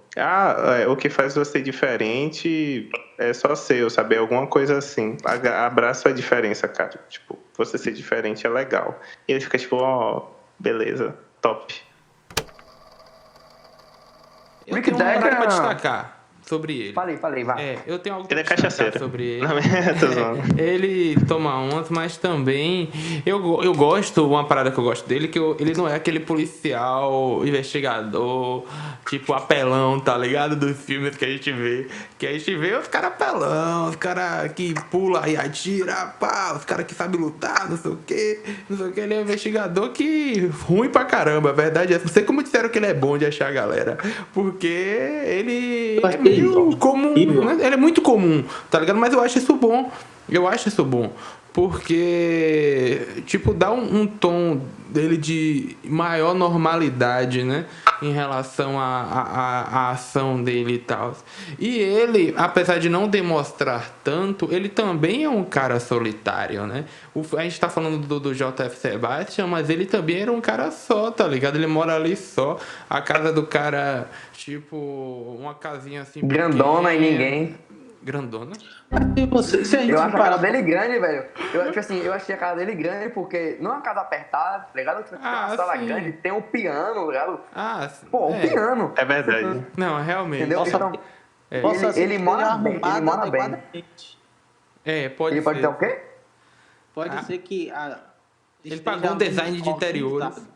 o que faz você diferente é só seu, sabe? Alguma coisa assim. Abraça a diferença, cara. Tipo, você ser diferente é legal. E ele fica tipo, beleza, top. Eu Rick tenho uma parada Decker- pra destacar sobre ele. Falei, vá. Eu tenho algo pra Ele é destacar cachaceiro. sobre ele. Não, tô zoando. Ele toma umas, mas também eu gosto, uma parada que eu gosto dele, que ele não é aquele policial investigador, tipo apelão, tá ligado? Dos filmes que a gente vê. Que a gente vê os caras apelão, os caras que pula e atira, pá, os caras que sabem lutar, não sei o que, não sei o que. Ele é um investigador que ruim pra caramba, a verdade é. Não sei como disseram que ele é bom de achar a galera, porque ele é meio comum, né? Ele é muito comum, tá ligado? Mas eu acho isso bom. Eu acho isso bom. Porque, tipo, dá um tom dele de maior normalidade, né? Em relação à ação dele e tal. E ele, apesar de não demonstrar tanto, ele também é um cara solitário, né? A gente tá falando do JF Sebastian, mas ele também era um cara só, tá ligado? Ele mora ali só. A casa do cara, tipo, uma casinha assim. Grandona pequena. e ninguém. Grandona? Se a gente Eu acho a parar casa dele grande, velho. Eu achei a casa dele grande porque não é uma casa apertada, tá ligado? Tem uma sala sim. grande, tem um piano, tá ligado? Sim. Pô, um piano. É verdade. Não, realmente. Entendeu? Nossa, Então, possa ser ele que mora esteja bem, ele arrumada mora bem. adequadamente. Pode Ele ser. pode ter o quê? Pode ser que Ele esteja pagou um design de interiores. organizado.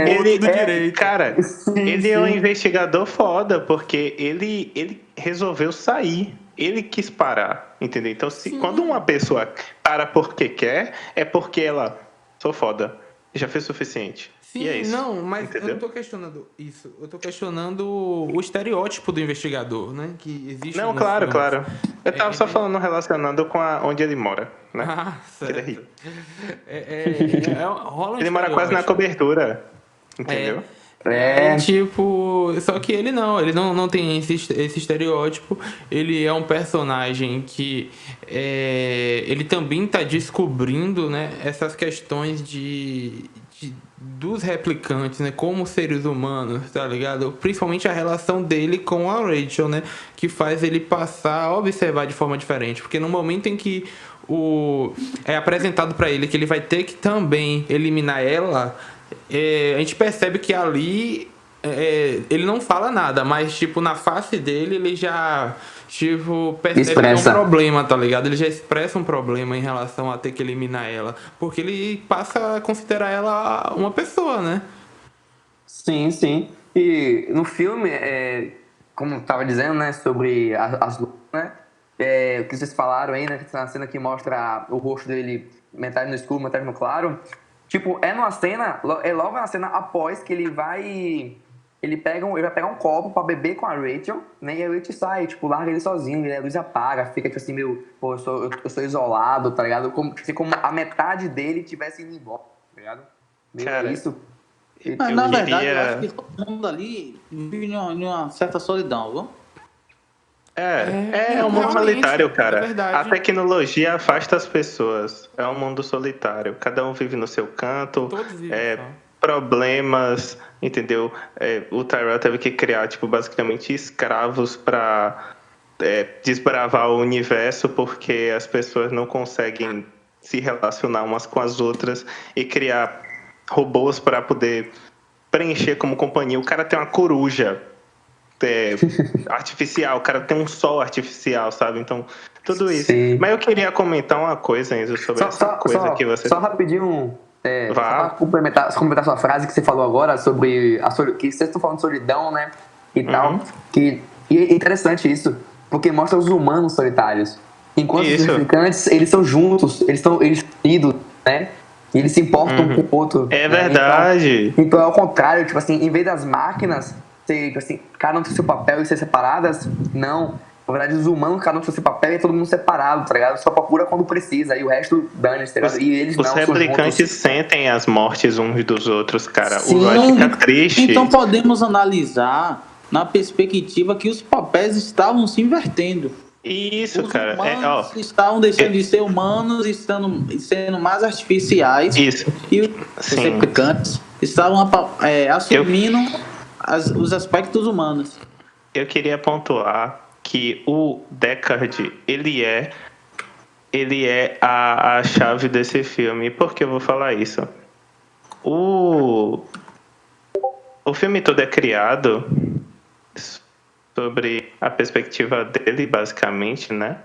Ele, tudo direito. Cara, Sim, ele é um sim. investigador foda, porque ele resolveu sair. Ele quis parar, entendeu? Então, quando uma pessoa para porque quer, é porque ela, sou foda, já fez o suficiente. Sim, E é isso. não, mas entendeu? eu não tô questionando isso. Eu tô questionando o estereótipo do investigador, né? Que existe Não, nos claro, filmes. claro. Eu tava só falando relacionando com onde ele mora, né? Certo. Ele é rico. Rola um Ele mora quase na estereótipo. cobertura, entendeu? Aí, tipo, só que ele não tem esse estereótipo. Ele é um personagem que ele também tá descobrindo, né, essas questões dos replicantes, né, como seres humanos, tá ligado? Principalmente a relação dele com a Rachel, né, que faz ele passar a observar de forma diferente, porque no momento em que é apresentado pra ele que ele vai ter que também eliminar ela, a gente percebe que ali ele não fala nada, mas tipo, na face dele ele já tipo, percebe Expressa. que é um problema, tá ligado? Ele já expressa um problema em relação a ter que eliminar ela, porque ele passa a considerar ela uma pessoa, né? Sim, sim. E no filme, como eu tava dizendo, né, sobre as lutas, né, o que vocês falaram aí, né, que na cena que mostra o rosto dele metade no escuro, metade no claro, tipo, numa cena, logo na cena após que ele vai pegar um copo pra beber com a Rachel, né, e a Rachel sai, tipo, larga ele sozinho, e a luz apaga, fica tipo assim, eu sou isolado, tá ligado? Como a metade dele tivesse indo embora, tá ligado? Meio Cara, isso. Mas, Eu na verdade, eu queria- acho que todo mundo ali vive numa certa solidão, viu? É um mundo realmente, solitário, é cara. A verdade. tecnologia afasta as pessoas. É um mundo solitário. Cada um vive no seu canto. Todos vivem só. Problemas, entendeu? O Tyrell teve que criar, tipo, basicamente escravos para desbravar o universo porque as pessoas não conseguem se relacionar umas com as outras e criar robôs para poder preencher como companhia. O cara tem uma coruja é, artificial, o cara tem um sol artificial, sabe? Então, tudo isso. Sim. Mas eu queria comentar uma coisa, Enzo, sobre essa coisa que você... Só rapidinho, só para Vá. complementar sua frase que você falou agora sobre que vocês estão falando de solidão, né? E tal. E é interessante isso, porque mostra os humanos solitários. Enquanto Isso. os replicantes, eles são juntos, eles estão unidos, né? E eles se importam um com o outro. É né? verdade. Então é ao contrário, tipo assim, em vez das máquinas ser, tipo assim, cada um tem seu papel e ser separadas, não. Na verdade, os humanos, cada um tem seu papel e é todo mundo separado, tá ligado? Só procura quando precisa, e o resto dane-se, tá ligado? E eles Os não, são replicantes juntos. sentem as mortes uns dos outros, cara. O Sim, Roy fica triste. então podemos analisar na perspectiva que os papéis estavam se invertendo. Isso, Os cara. humanos estavam deixando de ser humanos e sendo mais artificiais. Isso. E os Sim. replicantes estavam assumindo os aspectos humanos. Eu queria pontuar que o Deckard, ele é a chave desse filme. Por que eu vou falar isso? O filme todo é criado sobre a perspectiva dele, basicamente, né?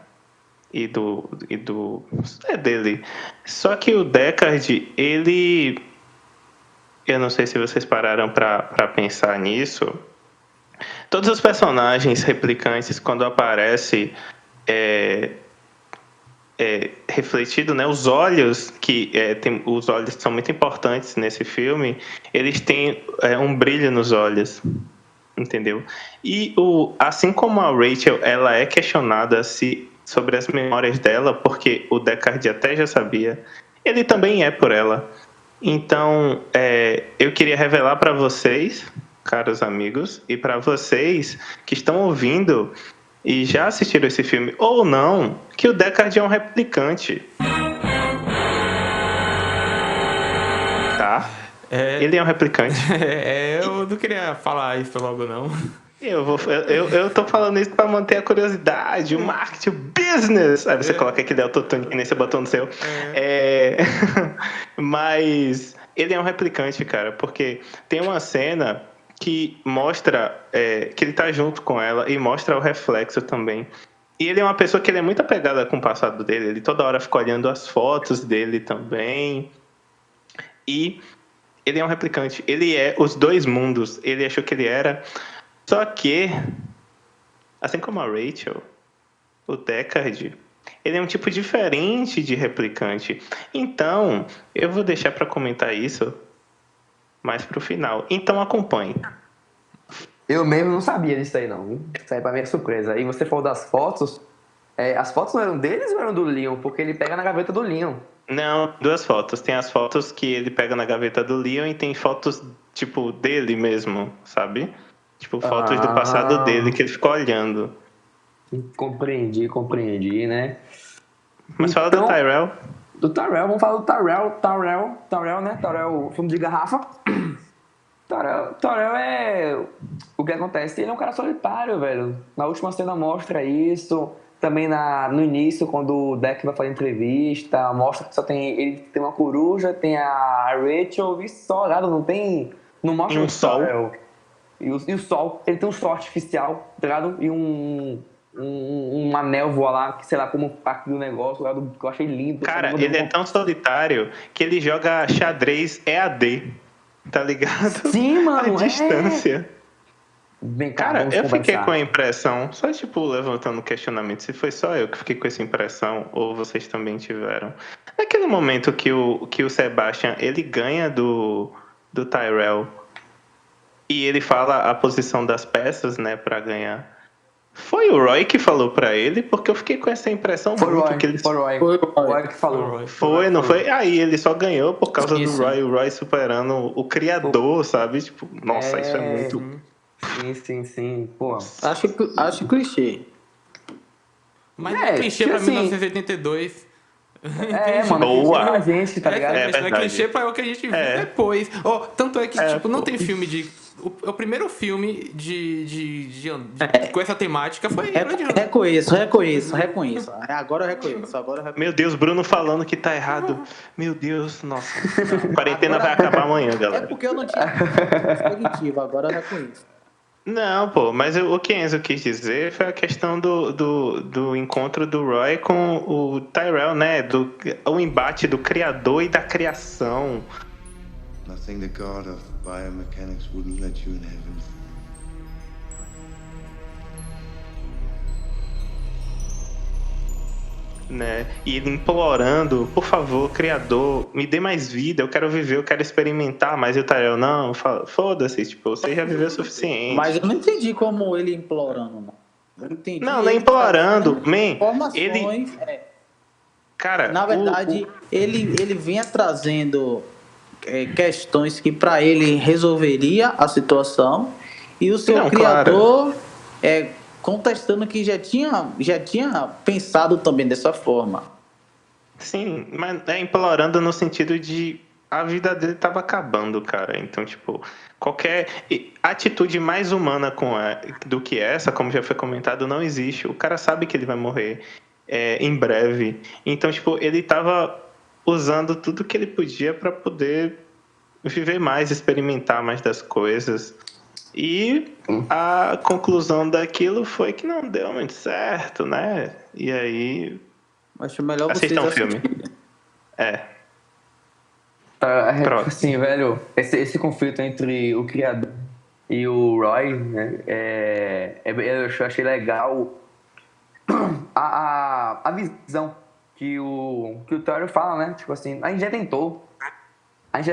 E dele. Só que o Deckard, ele... Eu não sei se vocês pararam para pensar nisso. Todos os personagens replicantes, quando aparece refletido, né? Os olhos os olhos são muito importantes nesse filme. Eles têm um brilho nos olhos, entendeu? E assim como a Rachel, ela é questionada sobre as memórias dela, porque o Deckard até já sabia. Ele também é por ela. Então, eu queria revelar para vocês, caros amigos, e para vocês que estão ouvindo e já assistiram esse filme ou não, que o Deckard é um replicante. Tá? Ele é um replicante. Eu não queria falar isso logo, não. Eu tô falando isso pra manter a curiosidade, o marketing, o business. Aí você coloca aquele autotune que nem você botou no seu. Mas ele é um replicante, cara, porque tem uma cena que mostra que ele tá junto com ela e mostra o reflexo também. E ele é uma pessoa que ele é muito apegada com o passado dele. Ele toda hora fica olhando as fotos dele também. E ele é um replicante. Ele é os dois mundos. Ele achou que ele era... Só que, assim como a Rachel, o Deckard, ele é um tipo diferente de replicante. Então, eu vou deixar para comentar isso mais pro final. Então, acompanhe. Eu mesmo não sabia disso aí, não. Isso aí pra mim é surpresa. E você falou das fotos. As fotos não eram deles ou eram do Leon? Porque ele pega na gaveta do Leon. Não, duas fotos. Tem as fotos que ele pega na gaveta do Leon e tem fotos, tipo, dele mesmo, sabe? Tipo, fotos do passado dele que ele ficou olhando. Compreendi, né? Mas fala do Tyrell. Do Tyrell, vamos falar do Tyrell, né? Tyrell, filme de garrafa. Tyrell é... O que acontece? Ele é um cara solitário, velho. Na última cena mostra isso. Também no início, quando o Deck vai fazer entrevista, mostra que só tem... Ele tem uma coruja, tem a Rachel e só, nada, não tem... Não mostra um o sol. Tyrell. E o sol, ele tem um sol artificial, tá ligado? E uma névoa lá, que sei lá, como parte do negócio, lá que eu achei lindo. Cara, ele é tão solitário que ele joga xadrez EAD, tá ligado? Sim, mano, A distância. Vem cá, Cara, vamos eu fiquei conversar. com a impressão, só tipo levantando o questionamento, se foi só eu que fiquei com essa impressão, ou vocês também tiveram. Naquele momento que o Sebastian, ele ganha do Tyrell, e ele fala a posição das peças, né, pra ganhar. Foi o Roy que falou pra ele, porque eu fiquei com essa impressão Foi o muito Roy, que ele foi o Roy. Foi o O Roy. Roy que falou. foi, não foi? Aí ele só ganhou por causa Isso. do Roy, o Roy superando o criador, sabe? Tipo, nossa, isso é muito. Sim. Pô. Acho clichê. Mas não é clichê pra assim, 1982. mano, Boa. clichê pra gente, tá ligado? É Não é verdade. clichê pra o que a gente viu É. depois. Tanto é que, tipo, não pô. tem filme de... O primeiro filme com essa temática foi Blade Runner. Reconheço. Agora eu reconheço. Meu Deus, Bruno falando que tá errado. Meu Deus, nossa. A quarentena vai acabar amanhã, É galera. porque eu não tinha perspectiva, agora eu reconheço. Não, pô, mas o que Enzo quis dizer foi a questão do encontro do Roy com o Tyrell, né? O embate do criador e da criação. Nothing the god of biomechanics wouldn't let you in heaven. Né? E ele implorando, por favor, criador, me dê mais vida, eu quero viver, eu quero experimentar, mas o Tyrell, não, foda-se, tipo, você já viveu o suficiente. Mas eu não entendi como ele implorando, não. Eu entendi. Não é ele implorando, trazendo man, informações. Cara, Na verdade, ele vinha trazendo questões que para ele resolveria a situação e o seu Não, criador contestando que já tinha pensado também dessa forma. sim, mas é implorando no sentido de a vida dele tava acabando, cara. Então, tipo, qualquer atitude mais humana do que essa, como já foi comentado, não existe. O cara sabe que ele vai morrer em breve. Então, tipo, ele tava usando tudo que ele podia para poder viver mais, experimentar mais das coisas. E a conclusão daquilo foi que não deu muito certo, né? E aí, Acho melhor vocês assistam o filme. assistirem. Pronto. Assim, velho, esse conflito entre o criador e o Roy, né? Eu achei legal a visão que o Tyrell fala, né? Tipo assim, a gente já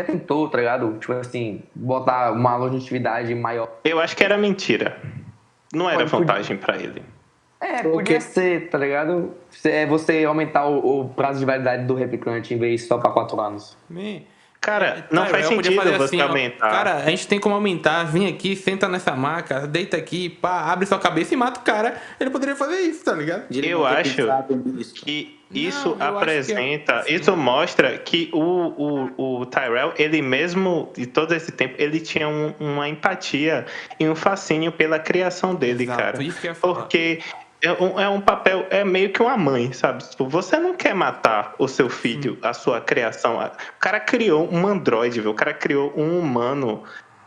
tentou, tá ligado? Tipo assim, botar uma longevidade maior. Eu acho que era mentira. Não era vantagem pra ele. Podia ser, tá ligado? Você aumentar o prazo de validade do replicante em vez de só pra 4 anos. Cara, não faz Tyrell podia sentido fazer você assim, ó, aumentar. cara, a gente tem como aumentar, vem aqui, senta nessa maca, deita aqui, pá, abre sua cabeça e mata o cara. Ele poderia fazer isso, tá ligado? De Eu não ter acho pensado nisso. que Não, isso eu apresenta, acho que isso mostra que o Tyrell, ele mesmo, de todo esse tempo, ele tinha uma empatia e um fascínio pela criação dele, Exato, cara. isso que eu ia falar. Porque é um papel, é meio que uma mãe, sabe? Tipo, você não quer matar o seu filho, a sua criação. O cara criou um androide, viu? O cara criou um humano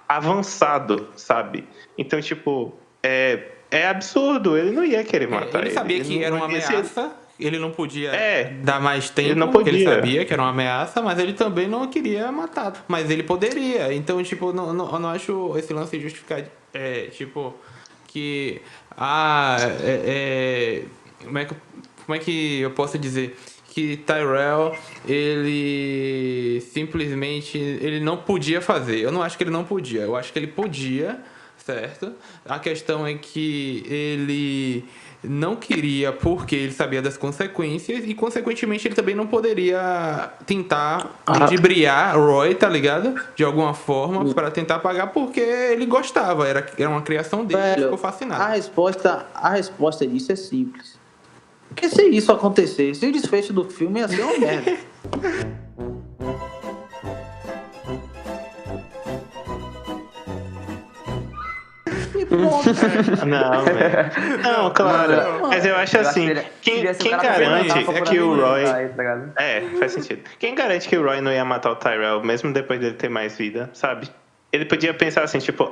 avançado, sabe? Então, tipo, é absurdo. Ele não ia querer matar Ele sabia que não- era uma esse- ameaça, ele não podia É, dar mais tempo, ele não porque ele podia. sabia que era uma ameaça, mas ele também não queria matar. Mas ele poderia. Então, tipo, eu não acho esse lance justificado. Tipo, que. Como é que eu posso dizer? Que Tyrell, ele simplesmente ele não podia fazer. Eu não acho que ele não podia. Eu acho que ele podia, certo? A questão é que ele não queria porque ele sabia das consequências e, consequentemente, ele também não poderia tentar ludibriar Roy, tá ligado? De alguma forma, para tentar pagar porque ele gostava. Era uma criação dele, ele Velho, ficou fascinado. a resposta disso é simples. Porque se isso acontecesse, o desfecho do filme ia ser uma merda. E pronto. não, velho. Não, claro. Mano, mas eu acho assim, quem garante é que o Roy... faz sentido. Quem garante que o Roy não ia matar o Tyrell, mesmo depois dele ter mais vida, sabe? Ele podia pensar assim, tipo,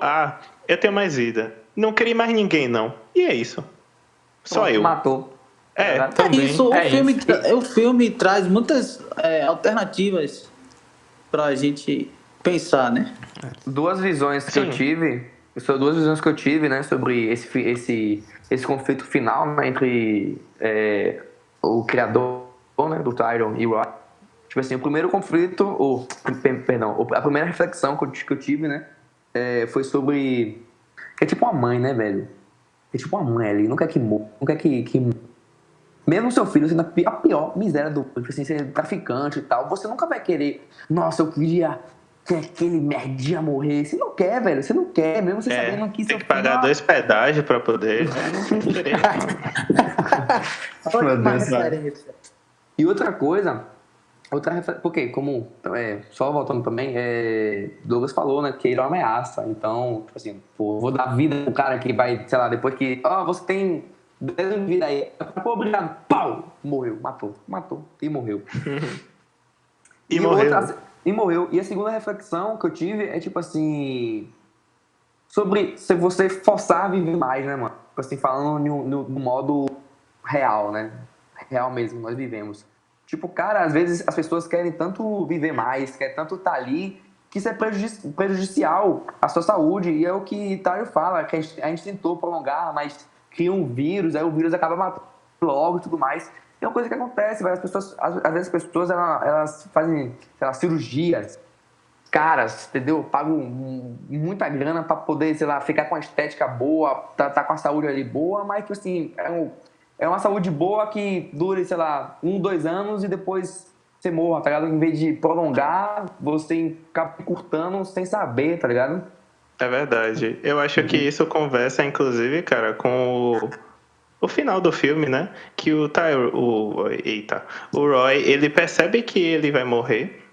eu tenho mais vida. Não queria mais ninguém, não. E é isso. Só eu. Matou. Também. Isso, É o filme traz muitas alternativas pra gente pensar, né? Duas visões que eu tive, né, sobre esse conflito final, né, entre o criador, né, do Tyrell e o Roy. Tipo assim, o primeiro conflito, a primeira reflexão que eu tive, né, foi sobre que é tipo uma mãe, né, velho? é tipo uma mãe ali, não quer que morra, não quer que mesmo seu filho sendo a pior miséria do mundo, assim, ser traficante e tal, você nunca vai querer, nossa, eu queria que aquele merdinha morrer. Você não quer, velho, você não quer, mesmo você sabendo que tem seu que pagar 2 pedágios pra poder. Meu Uma Deus, cara. referência. E outra coisa, porque como, só voltando também, Douglas falou, né, que ele é uma ameaça, então, tipo assim, pô, vou dar vida pro cara que vai, sei lá, depois que, você tem 10 anos de vida aí, pô, obrigado, pau, morreu, matou, e morreu. E morreu. E morreu. E a segunda reflexão que eu tive é, tipo assim, sobre se você forçar a viver mais, né, mano? Tipo assim, falando no modo real, né? Real mesmo, nós vivemos. Tipo, cara, às vezes as pessoas querem tanto viver mais, querem tanto estar ali, que isso é prejudicial à sua saúde. E é o que Tário fala, que a gente tentou prolongar, mas cria um vírus, aí o vírus acaba matando logo e tudo mais. É uma coisa que acontece, às vezes as pessoas elas fazem, sei lá, cirurgias caras, entendeu? Pagam muita grana pra poder, sei lá, ficar com a estética boa, tá com a saúde ali boa, mas que assim, é uma saúde boa que dure, sei lá, 2 anos e depois você morra, tá ligado? Em vez de prolongar, você acaba curtando sem saber, tá ligado? É verdade. Eu acho que isso conversa, inclusive, cara, com o final do filme, né? Que o Roy, ele percebe que ele vai morrer,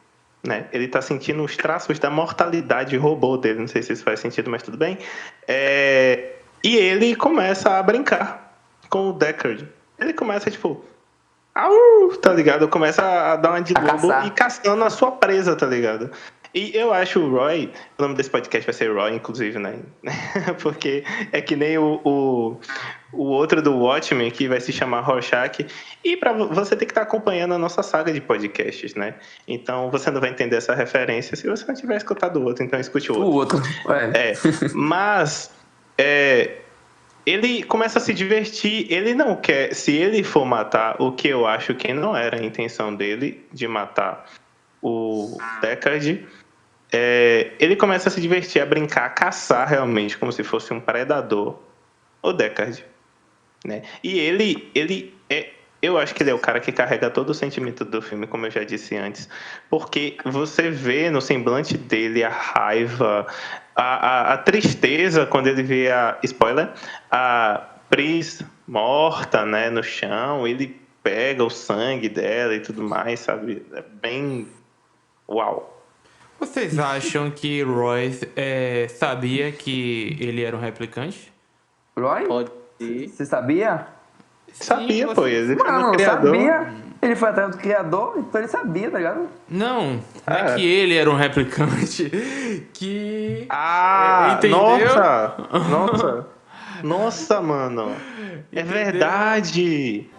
né? Ele tá sentindo os traços da mortalidade robô dele. Não sei se isso faz sentido, mas tudo bem. E ele começa a brincar com o Deckard. Ele começa, tipo... tá ligado? Começa a dar uma de lobo e caçando a sua presa, tá ligado? E eu acho o Roy... O nome desse podcast vai ser Roy, inclusive, né? Porque é que nem o outro do Watchmen, que vai se chamar Rorschach. E você tem que estar acompanhando a nossa saga de podcasts, né? Então, você não vai entender essa referência se você não tiver escutado o outro. Então, escute o outro. Mas... ele começa a se divertir. Ele não quer... Se ele for matar, o que eu acho que não era a intenção dele, de matar o Deckard... ele começa a se divertir, a brincar, a caçar realmente, como se fosse um predador, o Deckard, né? E eu acho que ele é o cara que carrega todo o sentimento do filme, como eu já disse antes, porque você vê no semblante dele a raiva, a tristeza quando ele vê a Pris morta, né, no chão, ele pega o sangue dela e tudo mais, sabe? É bem... Uau! Vocês acham que Royce sabia que ele era um replicante? Roy? Pode ser. Você sabia? Sabia, Sim, pô. Ele foi Mano, o criador. sabia. Ele foi atrás do criador, então ele sabia, tá ligado? Não é que ele era um replicante. Que... Entendeu? Entendeu? Nossa, mano. É verdade.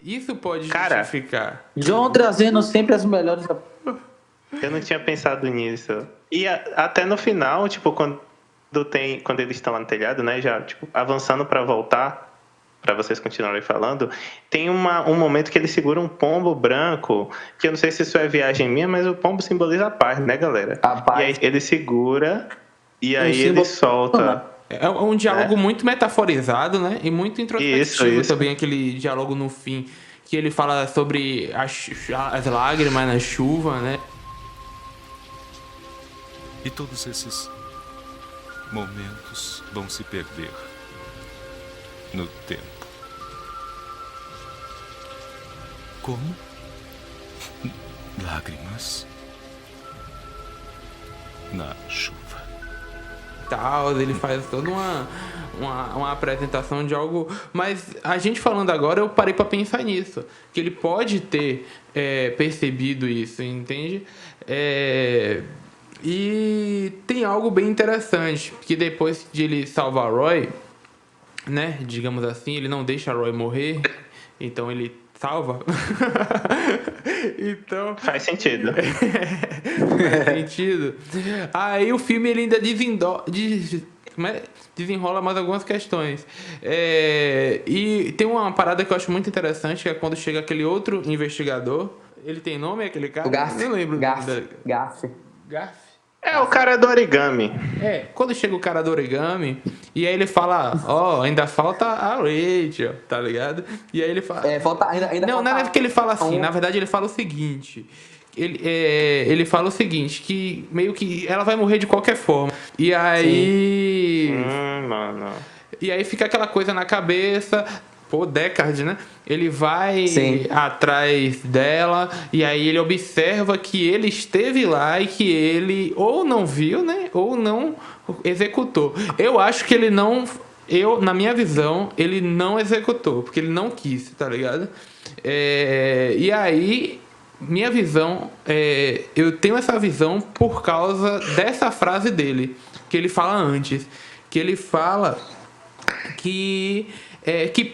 Isso pode Cara, justificar. John trazendo sempre as melhores. Eu não tinha pensado nisso. E até no final, tipo, quando eles estão lá no telhado, né, já, tipo, avançando pra voltar, pra vocês continuarem falando, tem um momento que ele segura um pombo branco, que eu não sei se isso é viagem minha, mas o pombo simboliza a paz, né, galera? A paz. E aí ele segura e aí ele solta. É um diálogo muito metaforizado, né? E muito introspectivo Isso. também, aquele diálogo no fim, que ele fala sobre as lágrimas na chuva, né? E todos esses momentos vão se perder no tempo. Como? Lágrimas na chuva. Ele faz toda uma apresentação de algo, mas a gente falando agora, eu parei pra pensar nisso, que ele pode ter percebido isso, entende? E tem algo bem interessante, que depois de ele salvar Roy, né, digamos assim, ele não deixa Roy morrer, então ele salva. Então Faz sentido. faz sentido. Aí o filme ele ainda desenrola mais algumas questões. E tem uma parada que eu acho muito interessante, que é quando chega aquele outro investigador. Ele tem nome, aquele cara? O Garf. Não lembro. Garf. Garf? É o cara do origami. Quando chega o cara do origami, e aí ele fala, ainda falta a Rachel, tá ligado? E aí ele fala... Ainda não falta é porque ele fala assim, um. na verdade ele fala o seguinte... Ele fala o seguinte, que meio que ela vai morrer de qualquer forma. E aí... Mano. E aí fica aquela coisa na cabeça... Pô, Deckard, né? Ele vai atrás dela e aí ele observa que ele esteve lá e que ele ou não viu, né? Ou não executou. Eu acho que ele não... na minha visão, ele não executou, porque ele não quis, tá ligado? E aí, minha visão... eu tenho essa visão por causa dessa frase dele, que ele fala antes. Que ele fala que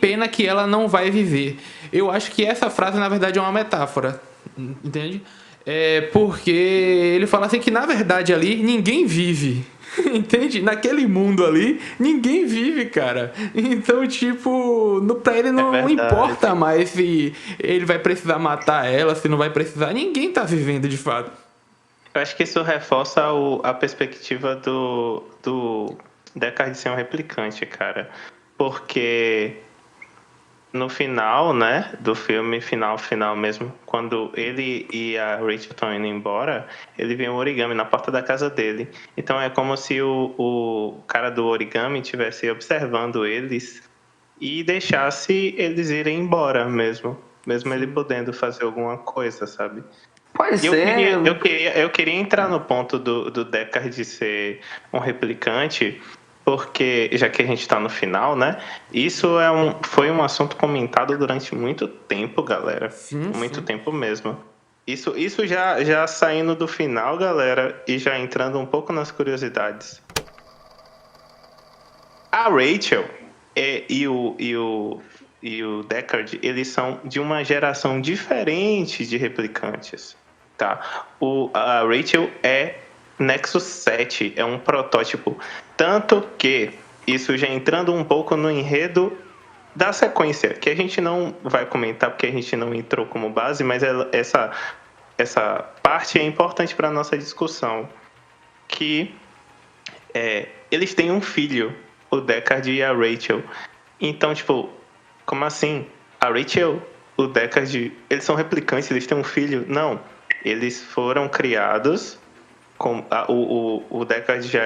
pena que ela não vai viver. Eu acho que essa frase, na verdade, é uma metáfora. Entende? Porque ele fala assim que, na verdade, ali, ninguém vive. Entende? Naquele mundo ali, ninguém vive, cara. Então, tipo, pra ele não importa mais se ele vai precisar matar ela, se não vai precisar. Ninguém tá vivendo, de fato. Eu acho que isso reforça a perspectiva do Deckard ser um replicante, cara. Porque no final, né, do filme, final mesmo, quando ele e a Rachel estão indo embora, ele vê um origami na porta da casa dele. Então é como se o cara do origami estivesse observando eles e deixasse eles irem embora mesmo ele podendo fazer alguma coisa, sabe? Pode ser. Eu queria entrar no ponto do Deckard de ser um replicante, porque, já que a gente tá no final, né? Isso foi um assunto comentado durante muito tempo, galera. Muito tempo mesmo. Isso já saindo do final, galera, e já entrando um pouco nas curiosidades. A Rachel e o Deckard, eles são de uma geração diferente de replicantes, tá? A Rachel é Nexus 7, é um protótipo. Tanto que, isso já entrando um pouco no enredo da sequência, que a gente não vai comentar porque a gente não entrou como base, mas essa parte é importante para a nossa discussão. Que eles têm um filho, o Deckard e a Rachel. Então, tipo, como assim? A Rachel, o Deckard, eles são replicantes, eles têm um filho? Não. Eles foram criados... O Deckard já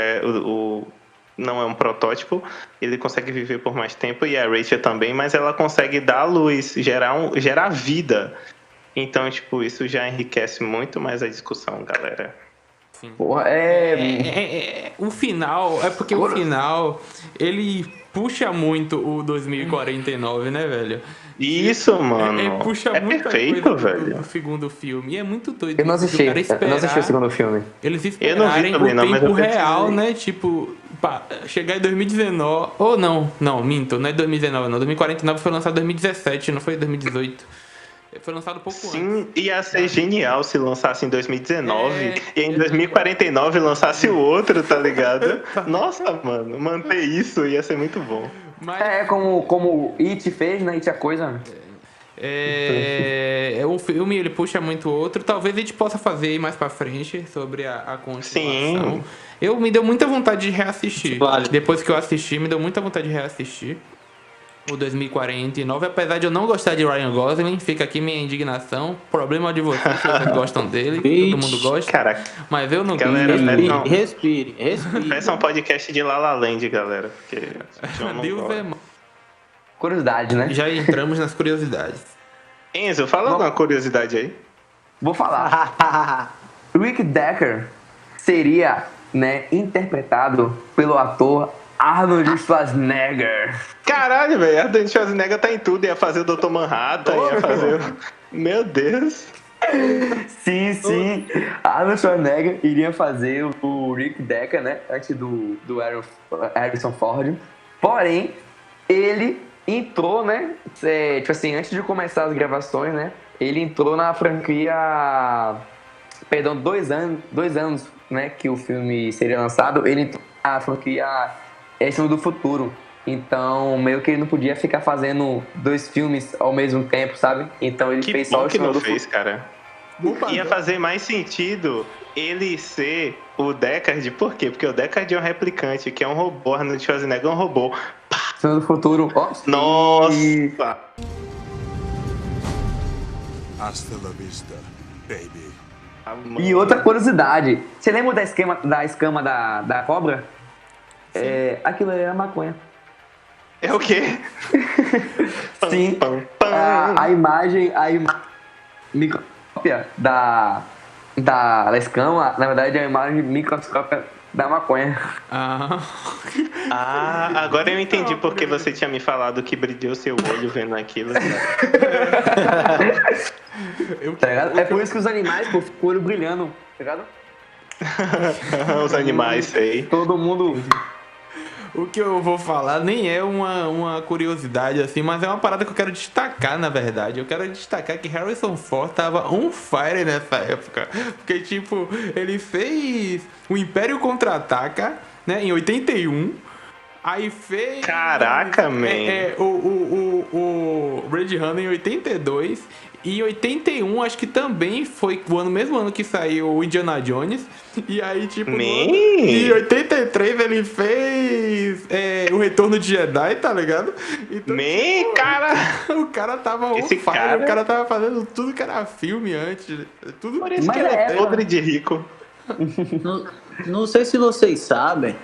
não é um protótipo, ele consegue viver por mais tempo, e a Rachel também, mas ela consegue dar luz, gerar vida. Então, tipo, isso já enriquece muito mais a discussão, galera. Porra, o final, porque o final, ele puxa muito o 2049, né, velho? Isso, mano. Puxa muita perfeito, coisa velho. do segundo filme. E é muito doido. Eu não assisti o segundo filme. Eles Eu não vi esperarem também, o não, mas tempo eu pensei. real, né? Tipo, chegar em 2019... Ou não, minto. Não é 2019, não. 2049 foi lançado em 2017, não foi 2018. Foi lançado um pouco antes. Sim, ia ser genial se lançasse em 2019 e em 2049 lançasse o outro, tá ligado? Nossa, mano, manter isso ia ser muito bom. Mas... como It fez, né? It é coisa. Um filme, ele puxa muito outro. Talvez a gente possa fazer mais pra frente sobre a continuação. Sim. Me deu muita vontade de reassistir. Vale. Depois que eu assisti, me deu muita vontade de reassistir o 2049, apesar de eu não gostar de Ryan Gosling, fica aqui minha indignação. Problema de vocês, se vocês gostam dele, todo mundo gosta. Caraca. Mas eu não Galera, gosto. Respire. Peça um podcast de La La Land, galera. Porque Deus é mal. Curiosidade, né? Já entramos nas curiosidades. Enzo, fala alguma curiosidade aí. Vou falar. Rick Deckard seria, né, interpretado pelo ator Arnold Schwarzenegger. Caralho, velho. Arnold Schwarzenegger tá em tudo. Ia fazer o Dr. Manhattan, ia fazer... Meu Deus. Sim. Arnold Schwarzenegger iria fazer o Rick Deckard, né? Antes do Harrison Ford. Porém, ele entrou, né? Tipo assim, antes de começar as gravações, né? Ele entrou na franquia... Perdão, 2 anos, né? Que o filme seria lançado. Ele entrou na franquia é Senhor do Futuro. Então, meio que ele não podia ficar fazendo 2 filmes ao mesmo tempo, sabe? Então ele Que fez só bom o que Senhor não do fez, Futuro. cara. Ia fazer mais sentido ele ser o Deckard. Por quê? Porque o Deckard é um replicante, que é um robô. Arnold Schwarzenegger é um robô. Senhor do Futuro, ó. E Nossa! Hasta la vista, baby. E outra curiosidade, você lembra da escama da cobra? Aquilo é a maconha. É o quê? Sim, Pam, pam. a imagem microscópia da escama, na verdade é a imagem microscópia da maconha. Ah. Agora eu entendi porque você tinha me falado que brilhou seu olho vendo aquilo. Tá ligado? É por isso que os animais, pô, ficam com o olho brilhando, tá ligado? Os animais, sei. Todo mundo... O que eu vou falar nem é uma curiosidade assim, mas é uma parada que eu quero destacar, na verdade. Eu quero destacar que Harrison Ford tava on fire nessa época. Porque, tipo, ele fez o Império Contra-Ataca, né, em 81. Aí fez... Caraca, man. O Blade Runner em 82. E em 81, acho que também foi o mesmo ano que saiu o Indiana Jones. E aí, tipo, em 83 ele fez o Retorno de Jedi, tá ligado? Então, tipo, Cara! o cara tava on Esse fire, cara- o cara tava fazendo tudo que era filme antes. Tudo Por isso Mas que ele é é, podre de rico. Não sei se vocês sabem,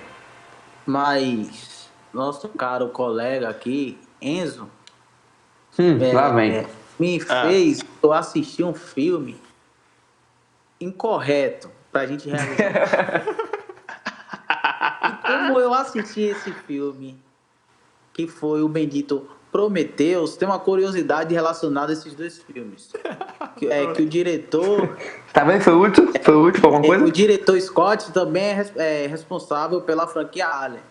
mas nosso caro colega aqui, Enzo, lá vem. me fez eu assistir um filme incorreto pra gente realizar. E como eu assisti esse filme, que foi o bendito Prometheus, tem uma curiosidade relacionada a esses 2 filmes. Que o diretor... Tá vendo? Foi útil? Foi útil pra alguma coisa? O diretor Scott também é responsável pela franquia Alien.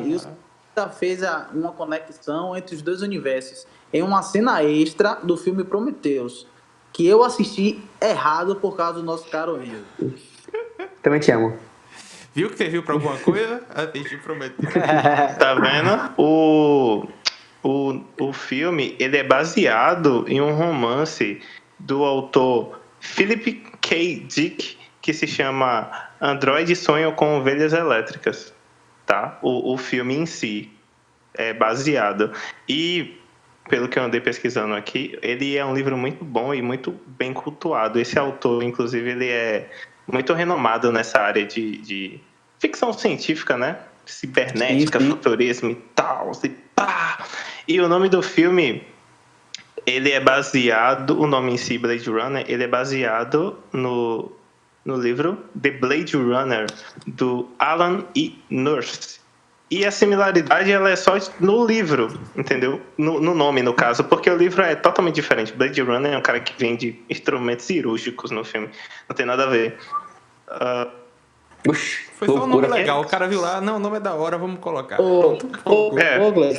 E o Scott fez uma conexão entre os 2 universos em uma cena extra do filme Prometheus, que eu assisti errado por causa do nosso caro Enzo. Também te amo. Viu que serviu pra alguma coisa? Assisti Prometeu. Tá vendo? O filme, ele é baseado em um romance do autor Philip K. Dick, que se chama Android Sonham com Ovelhas Elétricas. Tá? O filme em si é baseado. E, pelo que eu andei pesquisando aqui, ele é um livro muito bom e muito bem cultuado. Esse autor, inclusive, ele é muito renomado nessa área de ficção científica, né? Cibernética, Sim. futurismo e tal. E pá! E o nome do filme, ele é baseado... O nome em si, Blade Runner, ele é baseado no livro The Blade Runner, do Alan E. Nurse. E a similaridade, ela é só no livro, entendeu? No nome, no caso, porque o livro é totalmente diferente. Blade Runner é um cara que vende instrumentos cirúrgicos no filme. Não tem nada a ver. Oxi, Foi só um nome loucura. legal. O cara viu lá, não, o nome é da hora, vamos colocar. Ô, É. Glenn,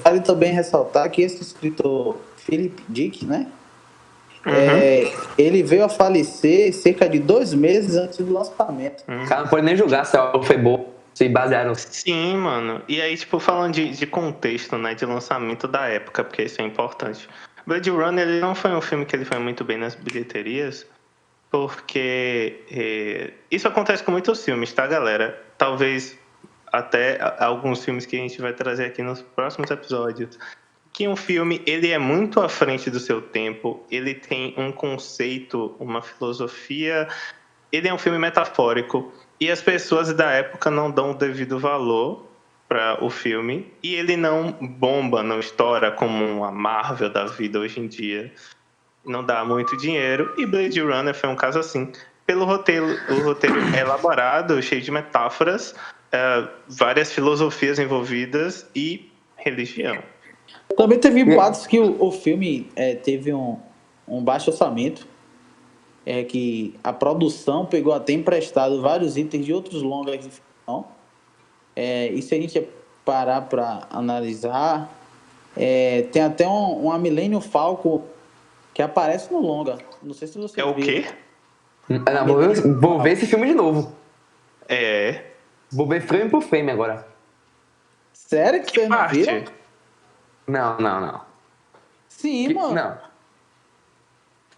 vale também ressaltar que esse escritor Philip Dick, né? Ele veio a falecer cerca de 2 meses antes do lançamento. O cara não pode nem julgar se algo foi bom. Se basearam. Sim, mano. E aí, tipo, falando de contexto, né? De lançamento da época, porque isso é importante. Blade Runner, ele não foi um filme que ele foi muito bem nas bilheterias, porque isso acontece com muitos filmes, tá, galera? Talvez até alguns filmes que a gente vai trazer aqui nos próximos episódios. Que um filme, ele é muito à frente do seu tempo, ele tem um conceito, uma filosofia, ele é um filme metafórico, e as pessoas da época não dão o devido valor para o filme, e ele não bomba, não estoura como a Marvel da vida hoje em dia. Não dá muito dinheiro, e Blade Runner foi um caso assim. Pelo roteiro, o roteiro é elaborado, cheio de metáforas, várias filosofias envolvidas e religião. Também teve boatos que o filme teve um baixo orçamento, que a produção pegou até emprestado vários itens de outros longas de ficção. E se a gente parar para analisar, tem até uma Millennium Falcon que aparece no longa. Não sei se você É o quê? Vou ver esse filme de novo. É. Vou ver frame por frame agora. Sério que Que vocês não parte? viram? Não. Sim, mano. Não.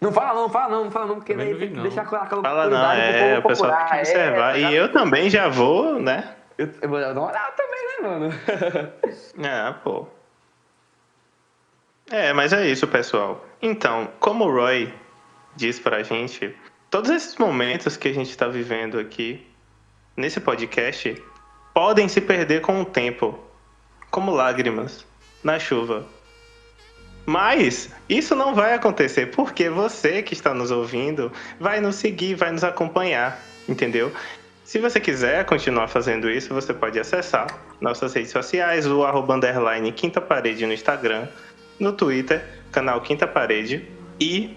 Não fala não, porque Também daí não vi, tem que não. deixar aquela Fala não, curiosidade pro povo o pessoal tem que procurar. observar. E eu também já vou, né? Eu vou dar uma olhada também, né, mano? Pô. Mas é isso, pessoal. Então, como o Roy diz pra gente, todos esses momentos que a gente tá vivendo aqui, nesse podcast, podem se perder com o tempo, como lágrimas na chuva. Mas isso não vai acontecer porque você que está nos ouvindo vai nos seguir, vai nos acompanhar, entendeu? Se você quiser continuar fazendo isso, você pode acessar nossas redes sociais, o @_Quinta Parede no Instagram, no Twitter, canal Quinta Parede e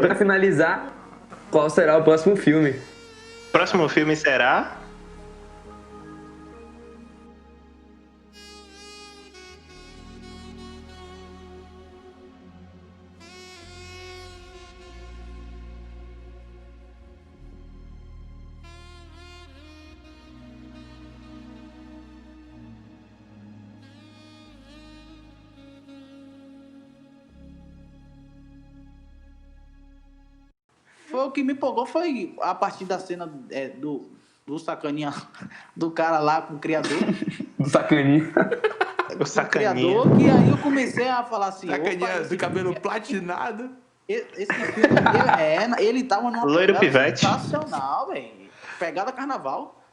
Pra finalizar, qual será o próximo filme? O próximo filme será... Foi o que me empolgou, foi a partir da cena do sacaninha do cara lá com o criador. Do sacaninho. O sacaninha. Criador, que aí eu comecei a falar assim... Sacaninha opa, do cabelo platinado. Esse filme, ele tava numa Loiro pegada pivete. sensacional, velho. Pegada carnaval.